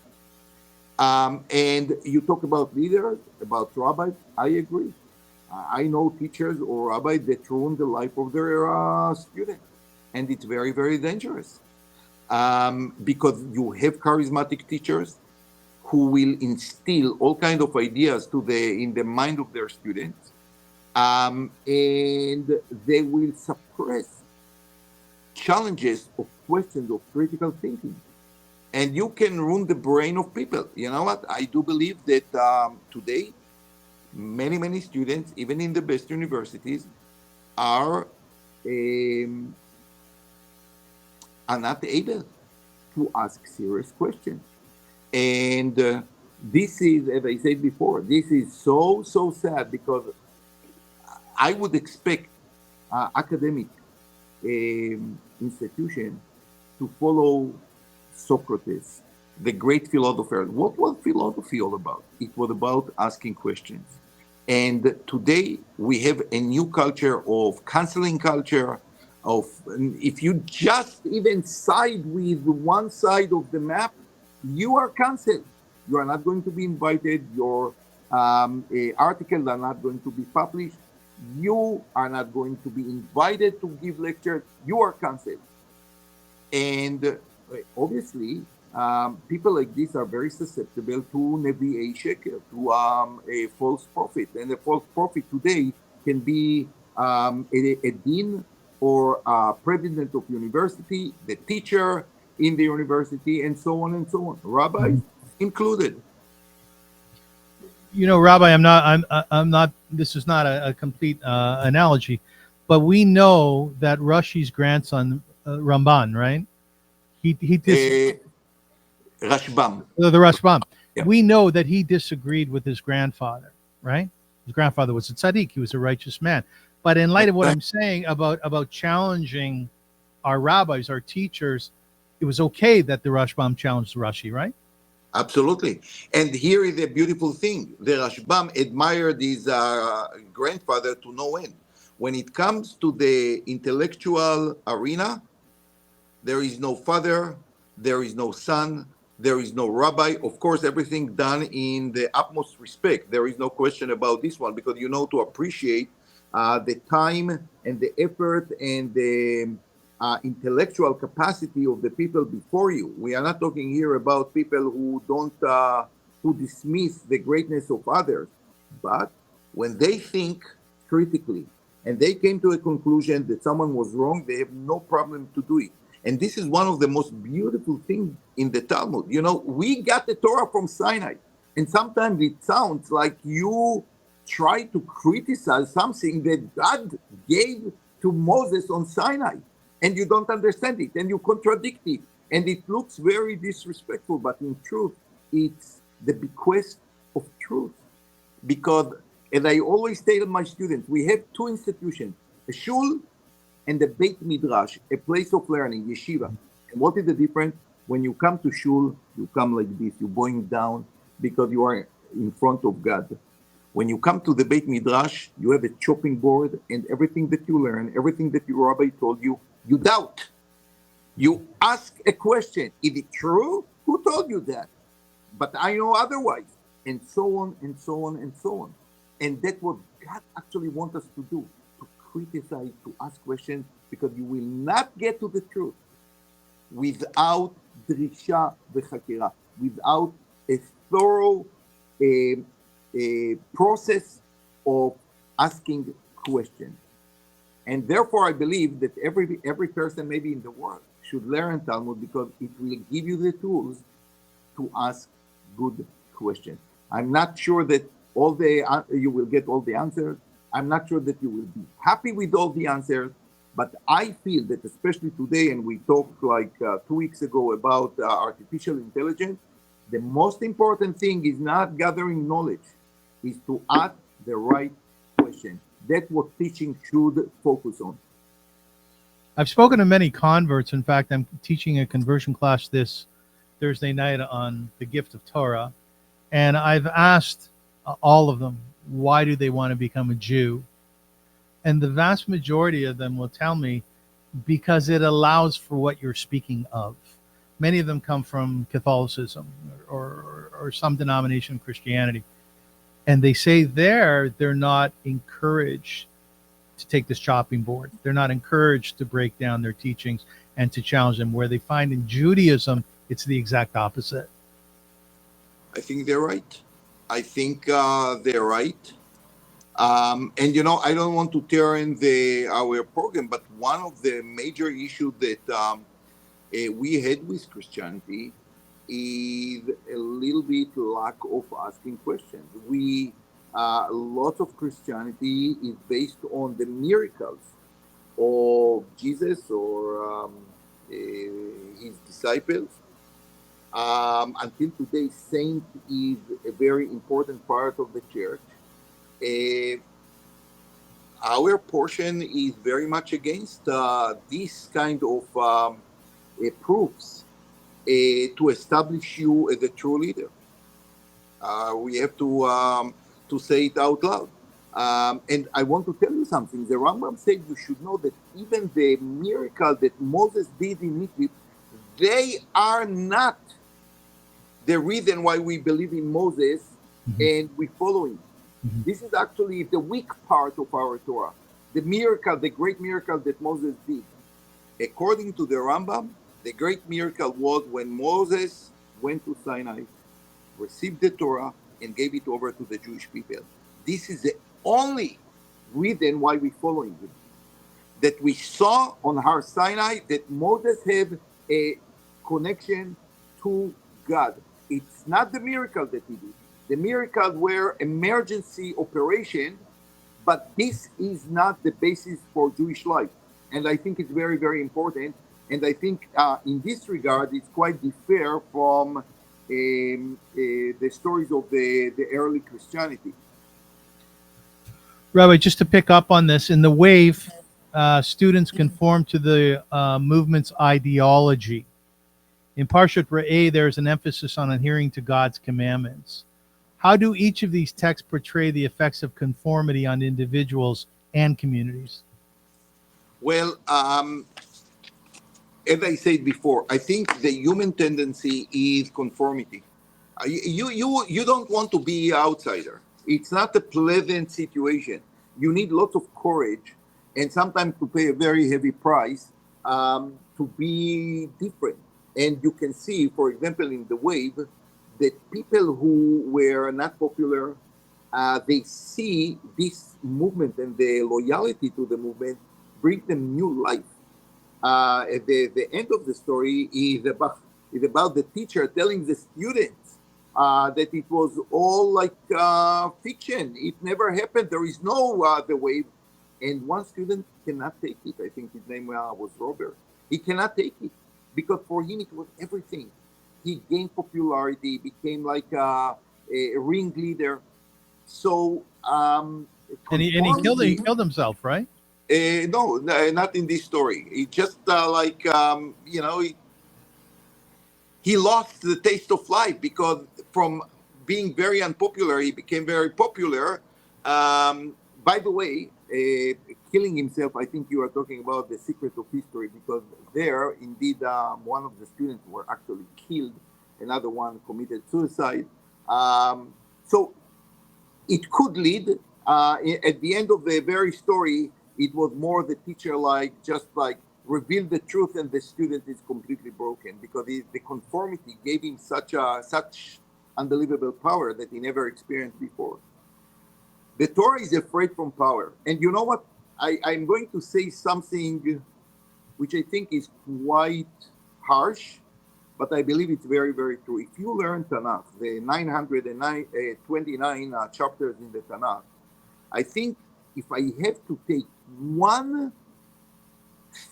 And you talk about leaders, about rabbis, I agree. I know teachers or rabbis that ruin the life of their students. And it's very, very dangerous. Because you have charismatic teachers who will instill all kinds of ideas in the mind of their students. And they will suppress challenges of questions of critical thinking. And you can ruin the brain of people. You know what? I do believe that today, many, many students, even in the best universities, are not able to ask serious questions. And this is, as I said before, this is so, so sad because I would expect academic institution to follow Socrates, the great philosopher. What was philosophy all about? It was about asking questions. And today we have a new culture of canceling culture, of if you just even side with one side of the map, you are canceled. You are not going to be invited. Your articles are not going to be published. You are not going to be invited to give lectures. You are canceled. And obviously, people like this are very susceptible to Nevi'ei Sheker, to a false prophet. And a false prophet today can be a dean or a president of university, the teacher in the university, and so on and so on. Rabbis included. You know, Rabbi, I'm not. This is not a complete analogy, but we know that Rashi's grandson Ramban, right? Rashbam. The Rashbam. Yeah. We know that he disagreed with his grandfather, right? His grandfather was a tzaddik. He was a righteous man. But in light of what I'm saying about challenging our rabbis, our teachers, it was okay that the Rashbam challenged Rashi, right? Absolutely. And here is a beautiful thing. The Rashbam admired his grandfather to no end. When it comes to the intellectual arena, there is no father, there is no son, there is no rabbi. Of course, everything done in the utmost respect. There is no question about this one, because you know to appreciate the time and the effort and the intellectual capacity of the people before you. We are not talking here about people who don't, who dismiss the greatness of others. But when they think critically and they came to a conclusion that someone was wrong, they have no problem to do it. And this is one of the most beautiful things in the Talmud. You know, we got the Torah from Sinai. And sometimes it sounds like you try to criticize something that God gave to Moses on Sinai. And you don't understand it, and you contradict it. And it looks very disrespectful, but in truth, it's the bequest of truth. Because, as I always tell my students, we have two institutions, a shul and the Beit Midrash, a place of learning, yeshiva. And what is the difference? When you come to shul, you come like this, you're bowing down because you are in front of God. When you come to the Beit Midrash, you have a chopping board, and everything that you learn, everything that your rabbi told you, you doubt. You ask a question. Is it true? Who told you that? But I know otherwise. And so on, and so on, and so on. And that's what God actually wants us to do, to criticize, to ask questions, because you will not get to the truth without drisha v'chakira, without a thorough process of asking questions. And therefore, I believe that every person maybe in the world should learn Talmud, because it will give you the tools to ask good questions. I'm not sure that you will get all the answers. I'm not sure that you will be happy with all the answers. But I feel that especially today, and we talked like 2 weeks ago about artificial intelligence, the most important thing is not gathering knowledge, is to ask the right question. That's what teaching should focus on. I've spoken to many converts. In fact, I'm teaching a conversion class this Thursday night on the gift of Torah. And I've asked all of them, why do they want to become a Jew? And the vast majority of them will tell me, because it allows for what you're speaking of. Many of them come from Catholicism or some denomination of Christianity. And they say they're not encouraged to take this chopping board. They're not encouraged to break down their teachings and to challenge them, where they find in Judaism, it's the exact opposite. I think they're right. I think they're right. And, you know, I don't want to tear in our program, but one of the major issues that we had with Christianity is a little bit lack of asking questions. Lots of Christianity is based on the miracles of Jesus or his disciples. Until today, saint is a very important part of the church. Our portion is very much against this kind of proofs to establish you as a true leader. We have to say it out loud. And I want to tell you something. The Rambam said you should know that even the miracle that Moses did in Egypt, they are not the reason why we believe in Moses and we follow him. This is actually the weak part of our Torah. The miracle, the great miracle that Moses did. According to the Rambam, the great miracle was when Moses went to Sinai, received the Torah, and gave it over to the Jewish people. This is the only reason why we follow him. That we saw on Har Sinai that Moses had a connection to God. It's not the miracle that he did. The miracles were emergency operation, but this is not the basis for Jewish life. And I think it's very, very important. And I think in this regard, it's quite differ from the stories of the early Christianity. Rabbi, just to pick up on this, in the wave, students conform to the movement's ideology. In Parsha Prose, there's an emphasis on adhering to God's commandments. How do each of these texts portray the effects of conformity on individuals and communities? Well, as I said before, I think the human tendency is conformity. You don't want to be outsider. It's not a pleasant situation. You need lots of courage and sometimes to pay a very heavy price to be different. And you can see, for example, in the wave, that people who were not popular, they see this movement and the loyalty to the movement bring them new life. At the end of the story is about the teacher telling the students that it was all like fiction. It never happened. There is no the wave. And one student cannot take it. I think his name was Robert. He cannot take it because for him it was everything. He gained popularity, became like a ringleader. So And he killed himself, right? No, not in this story. He just he lost the taste of life because from being very unpopular, he became very popular. By the way, killing himself, I think you are talking about the secret of history because there, indeed, one of the students were actually killed. Another one committed suicide. So it could lead, at the end of the very story, it was more the teacher just reveal the truth and the student is completely broken because the conformity gave him such unbelievable power that he never experienced before. The Torah is afraid from power. And you know what? I'm going to say something which I think is quite harsh, but I believe it's very, very true. If you learn Tanakh, the 929 chapters in the Tanakh, I think if I have to take one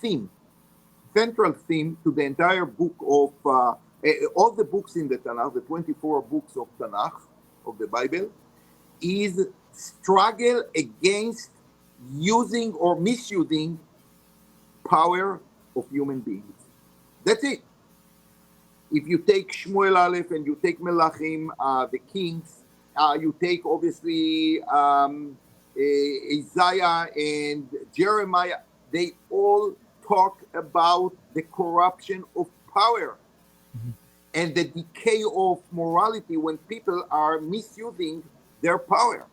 theme, central theme to the entire book of all the books in the Tanakh, the 24 books of Tanakh, of the Bible, is struggle against using or misusing power of human beings. That's it. If you take Shmuel Aleph and you take Melachim, the kings, you take obviously Isaiah and Jeremiah, they all talk about the corruption of power and the decay of morality when people are misusing their power.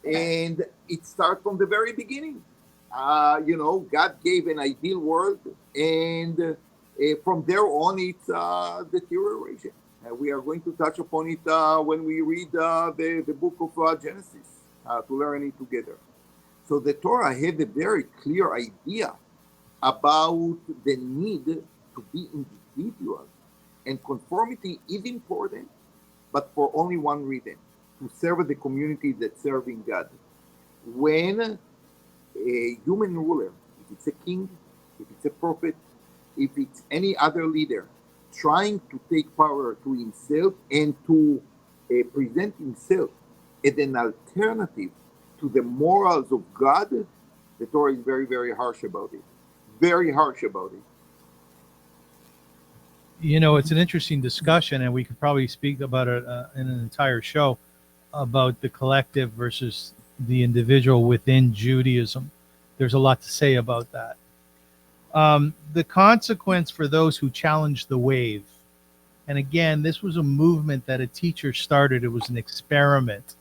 And it starts from the very beginning. God gave an ideal world, and from there on, it's deterioration. We are going to touch upon it when we read the book of Genesis to learn it together. So the Torah had a very clear idea about the need to be individual. And conformity is important, but for only one reason, to serve the community that's serving God. When a human ruler, if it's a king, if it's a prophet, if it's any other leader, trying to take power to himself and to present himself as an alternative to the morals of God, the Torah is very, very harsh about it. Very harsh about it. It's an interesting discussion, and we could probably speak about it in an entire show about the collective versus the individual within Judaism. There's a lot to say about that. The consequence for those who challenge the wave. And again, this was a movement that a teacher started. It was an experiment.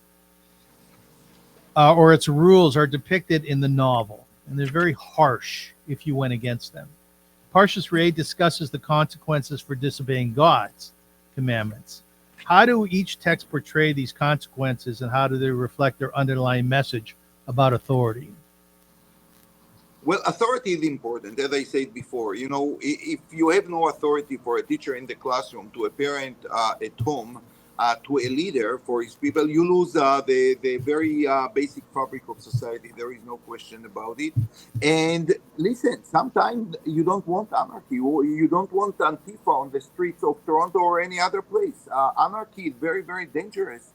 Or its rules are depicted in the novel. And they're very harsh if you went against them. Parsha Prose discusses the consequences for disobeying God's commandments. How do each text portray these consequences, and how do they reflect their underlying message about authority? Well, authority is important, as I said before. If you have no authority for a teacher in the classroom, to a parent at home, to a leader for his people, you lose the very basic fabric of society. There is no question about it. And listen, sometimes you don't want anarchy. You don't want Antifa on the streets of Toronto or any other place. Anarchy is very, very dangerous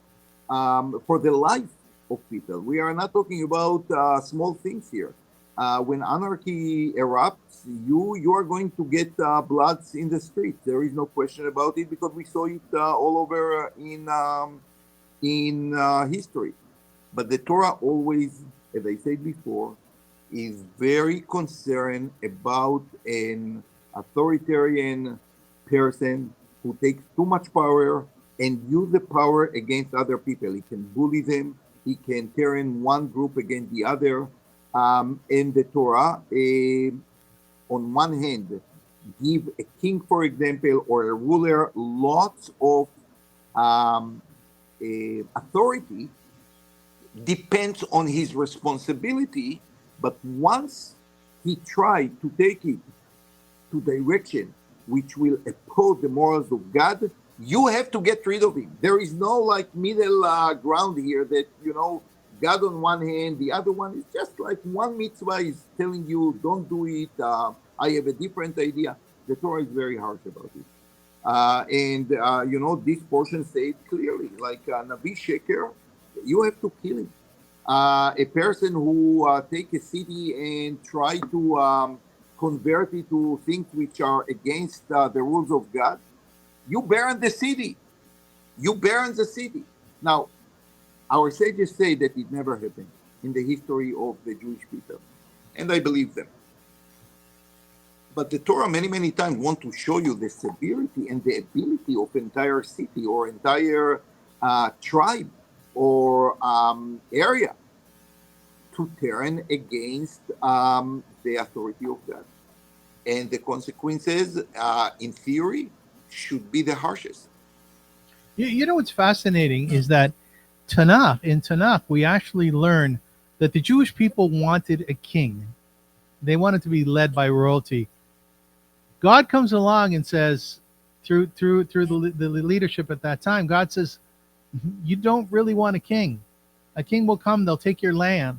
for the life of people. We are not talking about small things here. when anarchy erupts, you are going to get bloods in the streets. There is no question about it, because we saw it all over in history. But the Torah always, as I said before, is very concerned about an authoritarian person who takes too much power and use the power against other people. He can bully them. He can turn one group against the other. And the Torah, on one hand, give a king, for example, or a ruler, lots of authority, depends on his responsibility. But once he tried to take it to direction which will oppose the morals of God, you have to get rid of him. There is no like middle ground here that, God on one hand, the other one is just like one mitzvah is telling you, don't do it. I have a different idea. The Torah is very harsh about it. And this portion says clearly, like Navi Sheker, you have to kill him. A person who take a city and try to convert it to things which are against the rules of God, you burn the city. You burn the city. Now, our sages say that it never happened in the history of the Jewish people, and I believe them. But the Torah many, many times want to show you the severity and the ability of entire city or entire tribe or area to turn against the authority of God. And the consequences, in theory, should be the harshest. You know what's fascinating is that in Tanakh, we actually learn that the Jewish people wanted a king. They wanted to be led by royalty. God comes along and says, through the leadership at that time, God says, you don't really want a king. A king will come, they'll take your land.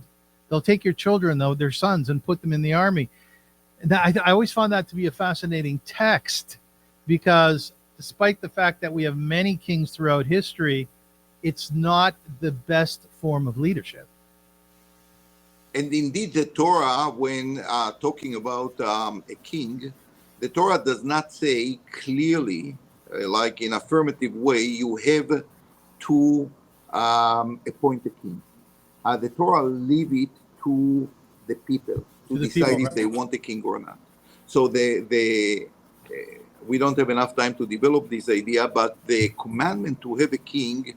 They'll take your children, though, their sons, and put them in the army. And I always found that to be a fascinating text, because despite the fact that we have many kings throughout history, it's not the best form of leadership. And indeed, the Torah, when talking about a king, the Torah does not say clearly, like in affirmative way, you have to appoint a king. The Torah leave it to the people to decide if they want a king or not. So we don't have enough time to develop this idea, but the commandment to have a king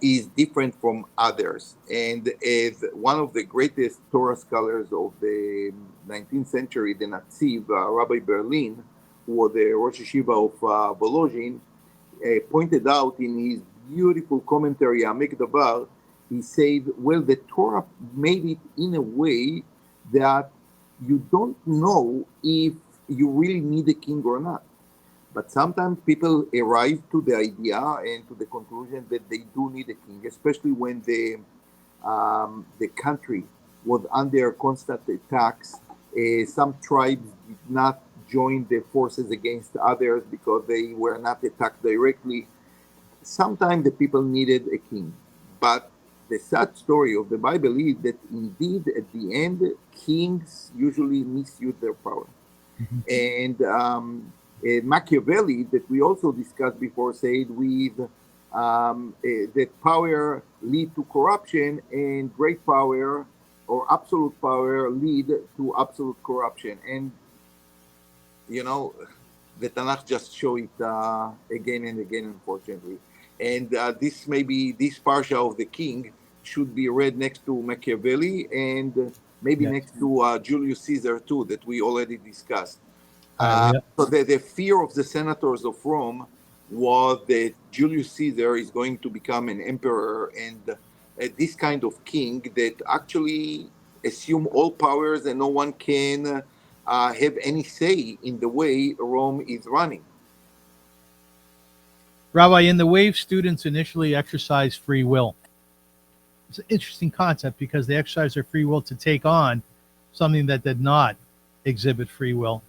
is different from others. And as one of the greatest Torah scholars of the 19th century, the Natziv, Rabbi Berlin, who was the Rosh Yeshiva of Volozhin, pointed out in his beautiful commentary, Amek Davar, he said, well, the Torah made it in a way that you don't know if you really need a king or not. But sometimes people arrive to the idea and to the conclusion that they do need a king, especially when the country was under constant attacks. Some tribes did not join the forces against others because they were not attacked directly. Sometimes the people needed a king. But the sad story of the Bible is that indeed, at the end, kings usually misuse their power. Mm-hmm. And Machiavelli, that we also discussed before, said that power lead to corruption, and great power or absolute power lead to absolute corruption. And the Tanakh just show it again and again, unfortunately. And this Parsha of the king should be read next to Machiavelli and maybe next to Julius Caesar too, that we already discussed. So the fear of the senators of Rome was that Julius Caesar is going to become an emperor, and this kind of king that actually assume all powers and no one can have any say in the way Rome is running. Rabbi, in the wave, students initially exercise free will. It's an interesting concept because they exercise their free will to take on something that did not exhibit free will.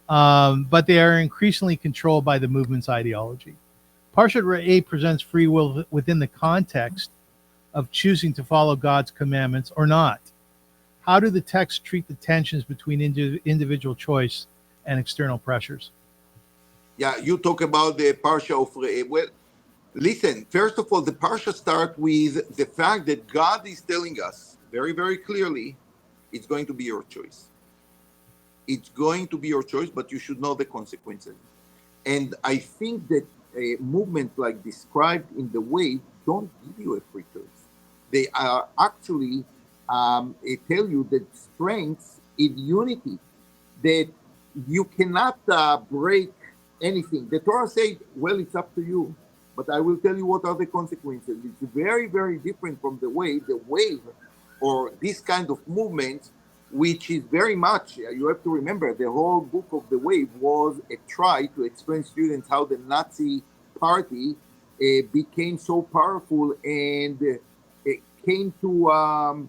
But they are increasingly controlled by the movement's ideology. Parshat Re'eh presents free will within the context of choosing to follow God's commandments or not. how do the texts treat the tensions between individual choice and external pressures? Yeah, you talk about the Parsha of well. Listen, first of all, the Parsha starts with the fact that God is telling us very, very clearly, it's going to be your choice. It's going to be your choice, but you should know the consequences. And I think that a movement like described in the wave don't give you a free choice. They are actually tell you that strength is unity, that you cannot break anything. The Torah said, well, it's up to you, but I will tell you what are the consequences. It's very, very different from the wave. The wave, or this kind of movement, which is very much, you have to remember, the whole book of the wave was a try to explain to students how the Nazi party became so powerful and came to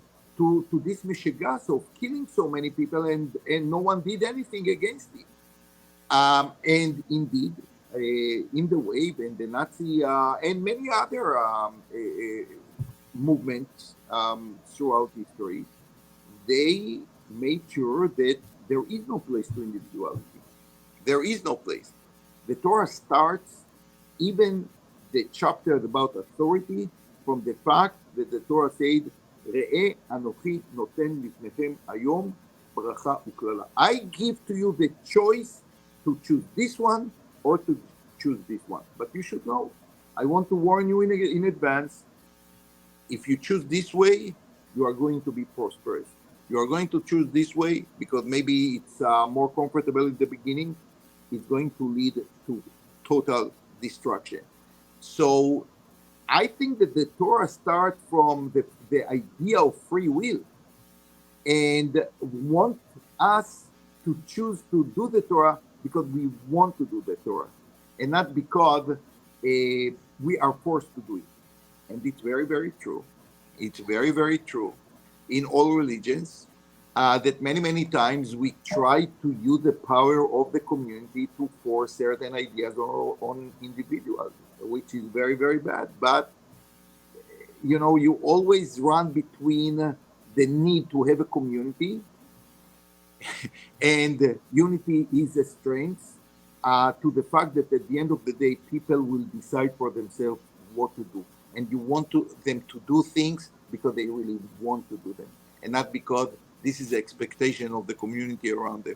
this mishigas of killing so many people, and no one did anything against it. And indeed, in the wave and the Nazi and many other movements throughout history, they made sure that there is no place to individuality. There is no place. The Torah starts even the chapter about authority from the fact that the Torah said, Re'eh anochi noten lifnechem hayom bracha uklala. I give to you the choice to choose this one or to choose this one. But you should know, I want to warn you in advance, if you choose this way, you are going to be prosperous. You are going to choose this way because maybe it's more comfortable in the beginning. It's going to lead to total destruction. So I think that the Torah starts from the idea of free will and want us to choose to do the Torah because we want to do the Torah and not because we are forced to do it. And it's very, very true. It's very, very true in all religions that many, many times we try to use the power of the community to force certain ideas on individuals, which is very, very bad. But, you know, you always run between the need to have a community and unity is a strength to the fact that at the end of the day, people will decide for themselves what to do. And you want them to do things because they really want to do them, and not because this is the expectation of the community around them.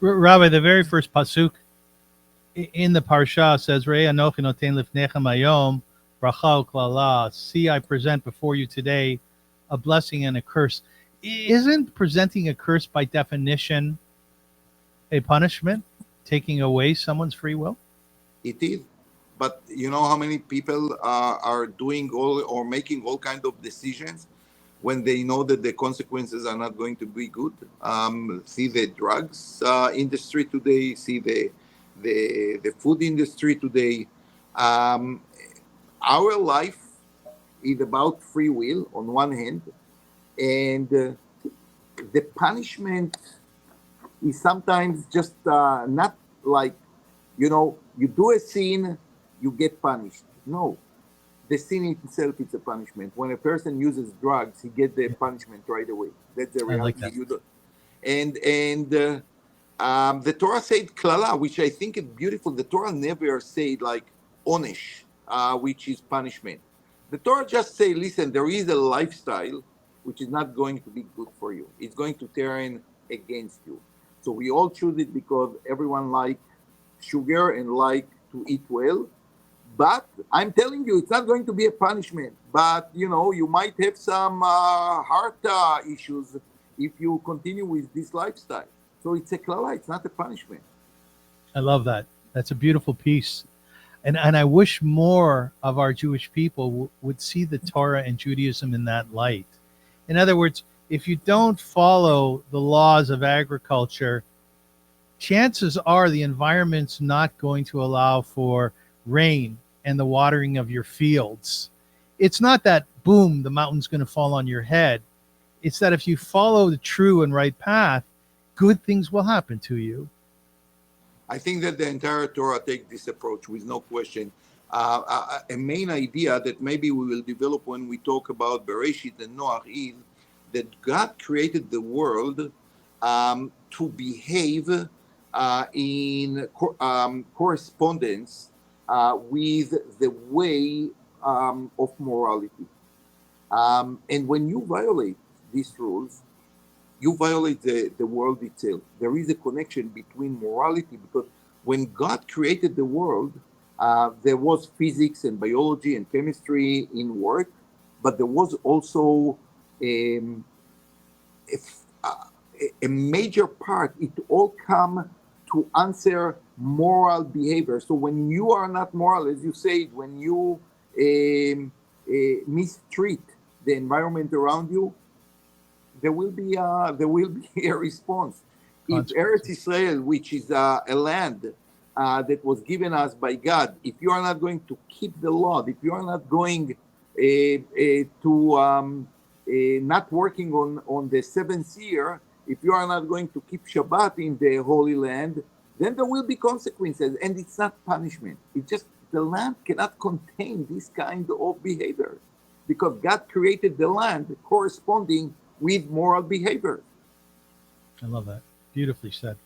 Rabbi, the very first pasuk in the parsha says, "Re'eh anochi noten lifnechem hayom bracha uklala." See, I present before you today a blessing and a curse. Isn't presenting a curse by definition a punishment, taking away someone's free will? It is. But you know how many people are doing all or making all kinds of decisions when they know that the consequences are not going to be good? See the drugs industry today. See the food industry today. Our life is about free will on one hand, and the punishment is sometimes just not like, you know, you do a sin, you get punished. No, the sin itself is a punishment. When a person uses drugs, he gets the punishment right away. That's the reality. I like that. And the Torah said klala, which I think is beautiful. The Torah never said like onesh, which is punishment. The Torah just say, listen, there is a lifestyle which is not going to be good for you. It's going to turn against you. So we all choose it because everyone like sugar and like to eat well. But I'm telling you, it's not going to be a punishment. But, you know, you might have some heart issues if you continue with this lifestyle. So it's a klala, it's not a punishment. I love that. That's a beautiful piece. And I wish more of our Jewish people would see the Torah and Judaism in that light. In other words, if you don't follow the laws of agriculture, chances are the environment's not going to allow for rain and the watering of your fields. It's not that, boom, the mountain's going to fall on your head. It's that if you follow the true and right path, good things will happen to you. I think that the entire Torah takes this approach with no question. A main idea that maybe we will develop when we talk about Bereshit and Noach is that God created the world to behave in correspondence with the way of morality. And when you violate these rules, you violate the world itself. There is a connection between morality, because when God created the world, there was physics and biology and chemistry in work, but there was also a, a major part. It all come to answer moral behavior. So when you are not moral, as you say, when you mistreat the environment around you, there will be a response. If Eretz Israel, which is a land that was given us by God, if you are not going to keep the law, if you are not going to not working on the seventh year, if you are not going to keep Shabbat in the Holy Land, then there will be consequences, and it's not punishment. It's just the land cannot contain this kind of behavior, because God created the land corresponding with moral behavior. I love that. Beautifully said.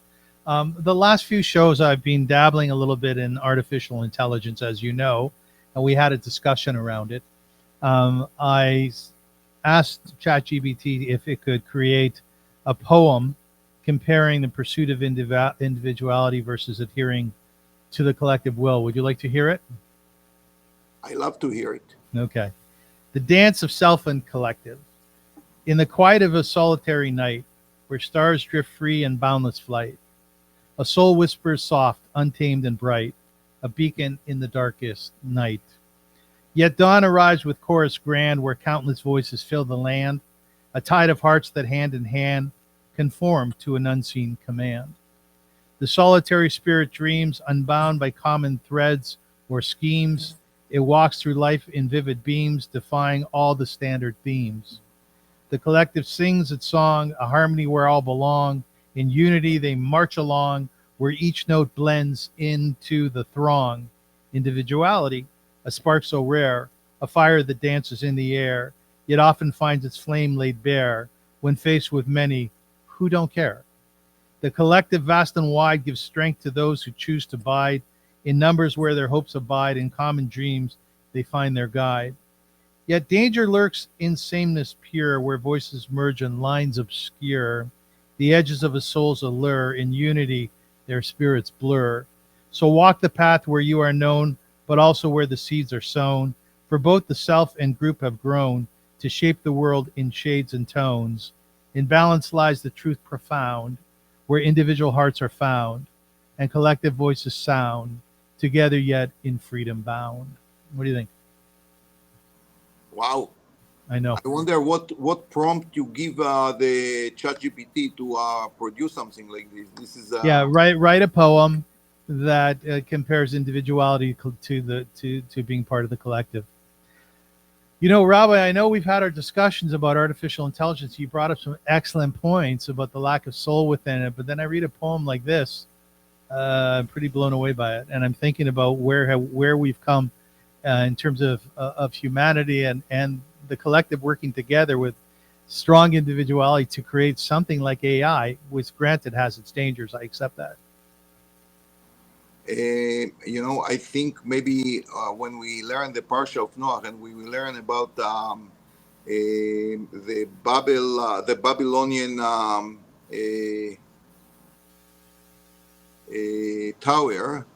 The last few shows I've been dabbling a little bit in artificial intelligence, as you know, and we had a discussion around it. I asked ChatGPT if it could create a poem comparing the pursuit of individuality versus adhering to the collective will. Would you like to hear it? I love to hear it. Okay. The dance of self and collective. In the quiet of a solitary night, where stars drift free in boundless flight, a soul whispers soft, untamed and bright, a beacon in the darkest night. Yet dawn arrives with chorus grand, where countless voices fill the land, a tide of hearts that hand in hand conform to an unseen command. The solitary spirit dreams, unbound by common threads or schemes. It walks through life in vivid beams, defying all the standard themes. The collective sings its song, a harmony where all belong. In unity they march along, where each note blends into the throng. Individuality, a spark so rare, a fire that dances in the air, yet often finds its flame laid bare when faced with many who don't care. The collective, vast and wide, gives strength to those who choose to bide. In numbers where their hopes abide, in common dreams they find their guide. Yet danger lurks in sameness pure, where voices merge and lines obscure. The edges of a soul's allure, in unity their spirits blur. So walk the path where you are known, but also where the seeds are sown. For both the self and group have grown to shape the world in shades and tones. In balance lies the truth profound, where individual hearts are found, and collective voices sound, together yet in freedom bound. What do you think? Wow. I know. I wonder what prompt you give the ChatGPT to produce something like this. This is write a poem that compares individuality to being part of the collective. You know, Rabbi, I know we've had our discussions about artificial intelligence. You brought up some excellent points about the lack of soul within it, but then I read a poem like this. I'm pretty blown away by it, and I'm thinking about where we've come in terms of humanity and the collective working together with strong individuality to create something like AI, which granted has its dangers. I accept that. You know, I think maybe when we learn the Parsha of Noah and we will learn about the Babylonian tower,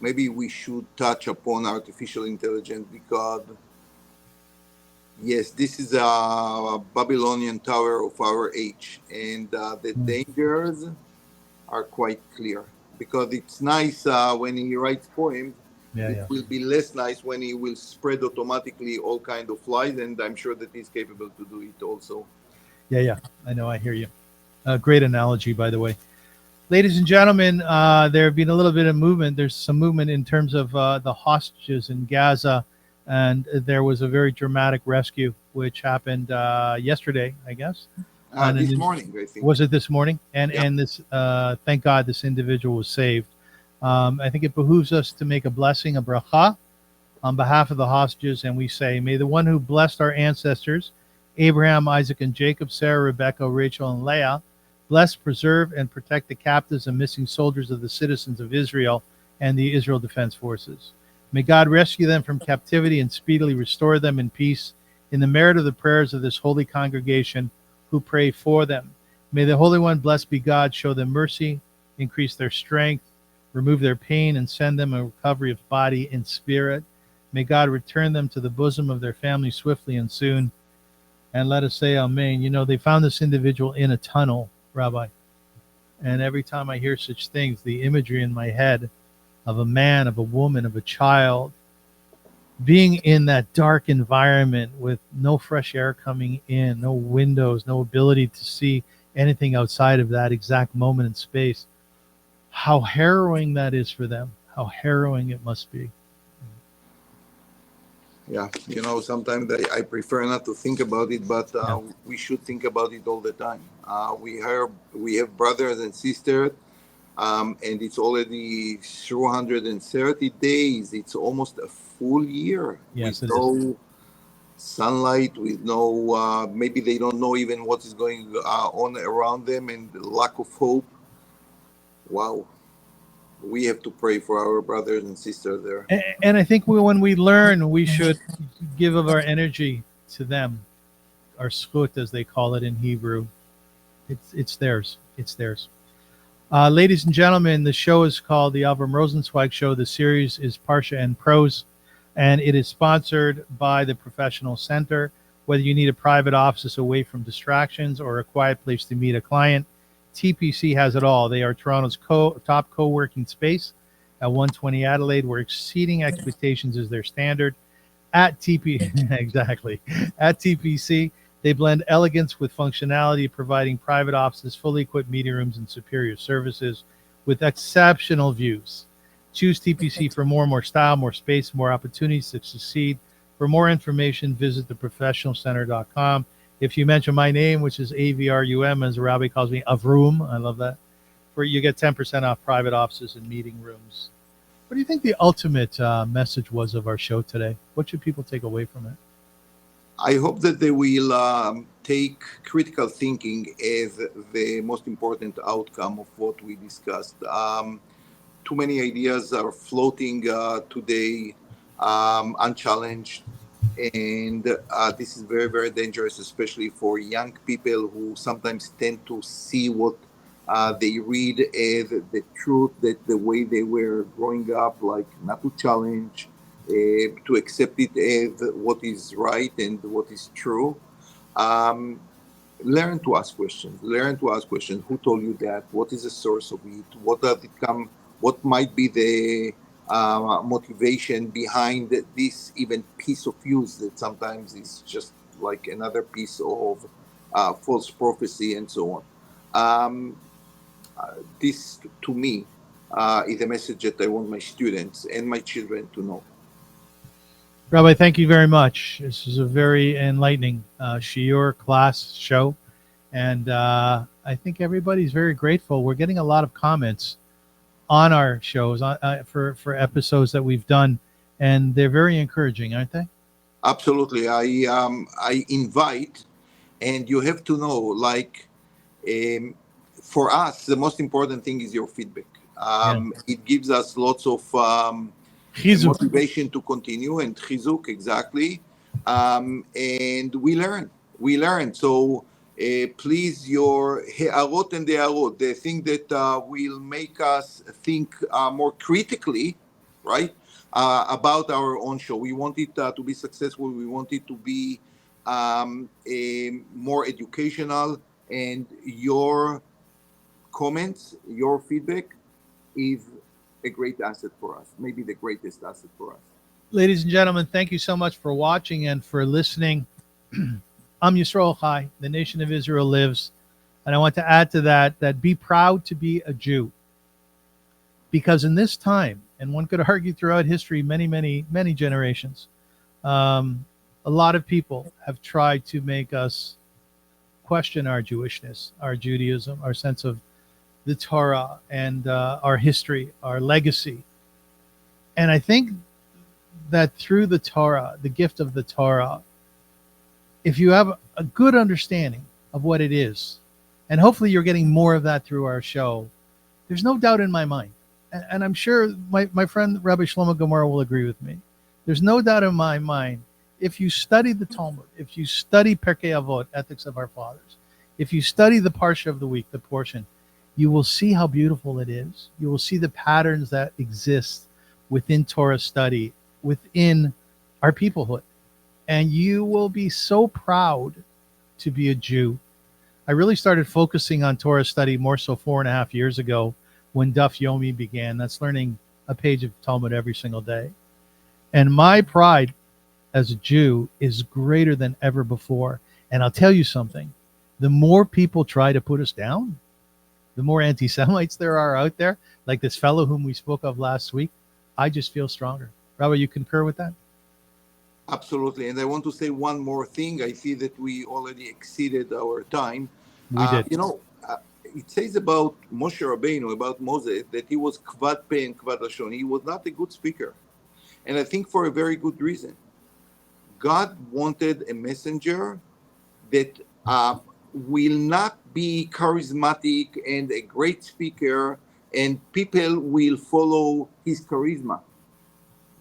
maybe we should touch upon artificial intelligence, because yes, this is a Babylonian tower of our age, and the dangers are quite clear. Because it's nice when he writes poems, it will be less nice when he will spread automatically all kind of lies, and I'm sure that he's capable to do it also. Yeah, I know, I hear you. Great analogy, by the way. Ladies and gentlemen, there have been a little bit of movement. There's some movement in terms of the hostages in Gaza, and there was a very dramatic rescue, which happened yesterday, I guess. This morning, I think. Was it this morning? And this, thank God, this individual was saved. I think it behooves us to make a blessing, a bracha, on behalf of the hostages, and we say, may the one who blessed our ancestors Abraham, Isaac, and Jacob, Sarah, Rebekah, Rachel, and Leah. Bless, preserve, and protect the captives and missing soldiers of the citizens of Israel and the Israel Defense Forces. May God rescue them from captivity and speedily restore them in peace in the merit of the prayers of this holy congregation who pray for them. May the Holy One, blessed be God, show them mercy, increase their strength, remove their pain, and send them a recovery of body and spirit. May God return them to the bosom of their family swiftly and soon. And let us say amen. You know, they found this individual in a tunnel, Rabbi. And every time I hear such things, the imagery in my head of a man, of a woman, of a child being in that dark environment with no fresh air coming in, no windows, no ability to see anything outside of that exact moment in space. How harrowing that is for them. How harrowing it must be. Yeah, sometimes I prefer not to think about it, but we should think about it all the time. We have brothers and sisters, and it's already 330 days. It's almost a full year Yes, with it is. no sunlight, with no, maybe they don't know even what is going on around them, and the lack of hope. Wow. We have to pray for our brothers and sisters there. And I think when we learn, we should give of our energy to them, our skut, as they call it in Hebrew. It's theirs. It's theirs. Ladies and gentlemen, the show is called the Avrum Rosensweig Show. The series is Parsha Prose, and it is sponsored by the Professional Center. Whether you need a private office away from distractions or a quiet place to meet a client, TPC has it all. They are Toronto's top co-working space at 120 Adelaide, where exceeding expectations is their standard. At exactly. At TPC, they blend elegance with functionality, providing private offices, fully equipped meeting rooms, and superior services with exceptional views. Choose TPC for more style, more space, more opportunities to succeed. For more information, visit theprofessionalcenter.com. If you mention my name, which is AVRUM, as Rabbi calls me, Avrum, I love that, you get 10% off private offices and meeting rooms. What do you think the ultimate message was of our show today? What should people take away from it? I hope that they will take critical thinking as the most important outcome of what we discussed. Too many ideas are floating today unchallenged. And this is very, very dangerous, especially for young people who sometimes tend to see what they read as the truth, that the way they were growing up, like not to challenge, to accept it as what is right and what is true. Learn to ask questions. Who told you that? What is the source of it? What does it come? What might be the motivation behind this even piece of use that sometimes is just like another piece of false prophecy and so on. This to me is a message that I want my students and my children to know. Rabbi, thank you very much. This is a very enlightening shiur class show, and I think everybody's very grateful. We're getting a lot of comments on our shows for episodes that we've done, and they're very encouraging, aren't they? Absolutely. I invite, and you have to know, like, for us, the most important thing is your feedback. It gives us lots of motivation to continue, and chizuk, exactly. And we learn. So please, your he'arot and de'arot, the thing that will make us think more critically, right, about our own show. We want it to be successful. We want it to be more educational, and your comments, your feedback is a great asset for us, maybe the greatest asset for us. Ladies and gentlemen, thank you so much for watching and for listening. I'm Yisrael Chai. The nation of Israel lives. And I want to add to that be proud to be a Jew. Because in this time, and one could argue throughout history, many generations, a lot of people have tried to make us question our Jewishness, our Judaism, our sense of the Torah, and our history, our legacy. And I think that through the Torah, the gift of the Torah, if you have a good understanding of what it is, and hopefully you're getting more of that through our show, there's no doubt in my mind, and I'm sure my friend Rabbi Shlomo Gomorrah will agree with me. There's no doubt in my mind, if you study the Talmud, if you study Pirkei Avot, Ethics of Our Fathers, if you study the Parsha of the week, the portion, you will see how beautiful it is. You will see the patterns that exist within Torah study, within our peoplehood. And you will be so proud to be a Jew. I really started focusing on Torah study more so 4.5 years ago when Daf Yomi began. That's learning a page of Talmud every single day. And my pride as a Jew is greater than ever before. And I'll tell you something. The more people try to put us down, the more anti-Semites there are out there, like this fellow whom we spoke of last week, I just feel stronger. Rabbi, you concur with that? Absolutely. And I want to say one more thing. I see that we already exceeded our time. We did. It says about Moshe Rabbeinu, about Moses, that he was kvad peh and kvad lashon. He was not a good speaker. And I think for a very good reason. God wanted a messenger that will not be charismatic and a great speaker, and people will follow his charisma.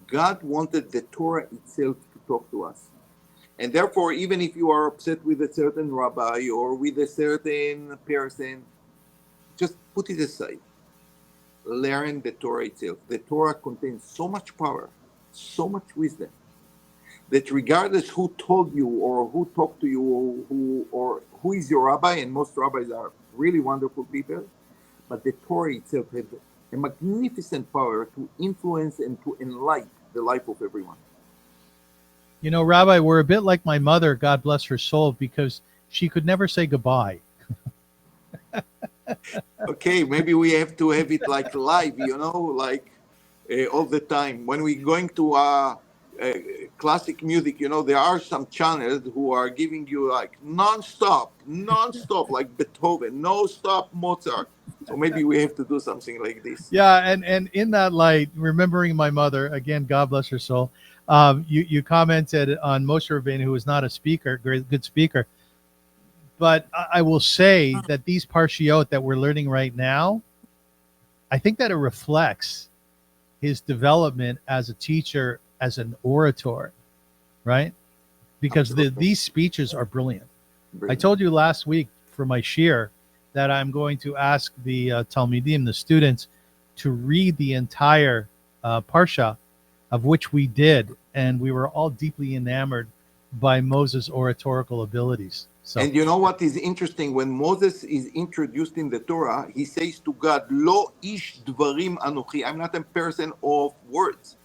God wanted the Torah itself to talk to us. And therefore, even if you are upset with a certain rabbi or with a certain person, just put it aside. Learn the Torah itself. The Torah contains so much power, so much wisdom, that regardless who told you or who talked to you or who is your rabbi, and most rabbis are really wonderful people, but the Torah itself has a magnificent power to influence and to enlighten the life of everyone. You know, Rabbi, we're a bit like my mother, God bless her soul, because she could never say goodbye. Okay, maybe we have to have it like live, like all the time. When we're going to classic music, there are some channels who are giving you like non-stop, like Beethoven, no stop Mozart. So maybe we have to do something like this. Yeah, and in that light, remembering my mother, again, God bless her soul, you commented on Moshe Rabbeinu, who is not a speaker, good speaker. But I will say that these parshiot that we're learning right now, I think that it reflects his development as a teacher, as an orator, right? Because these speeches are brilliant. I told you last week for my shir that I'm going to ask the Talmidim, the students, to read the entire Parsha, of which we did, and we were all deeply enamored by Moses' oratorical abilities. So, and you know what is interesting? When Moses is introduced in the Torah, he says to God, Lo ish dvarim anochi, I'm not a person of words.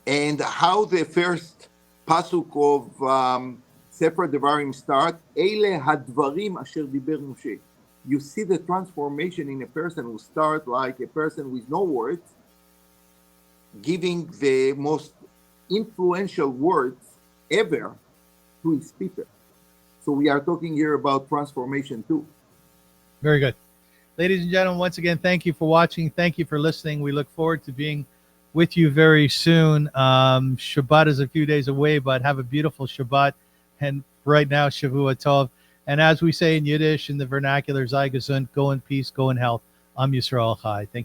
And how the first pasuk of Sefer Devarim start, Eile hadvarim asher diber Moshe. You see the transformation in a person who starts like a person with no words, giving the most influential words ever to his people. So we are talking here about transformation too. Very good. Ladies and gentlemen, once again, thank you for watching. Thank you for listening. We look forward to being with you very soon. Shabbat is a few days away, but have a beautiful Shabbat. And right now, Shavua Tov. And as we say in Yiddish, in the vernacular, Sei gesund, go in peace, go in health. I'm Yisrael Chai. Thank you.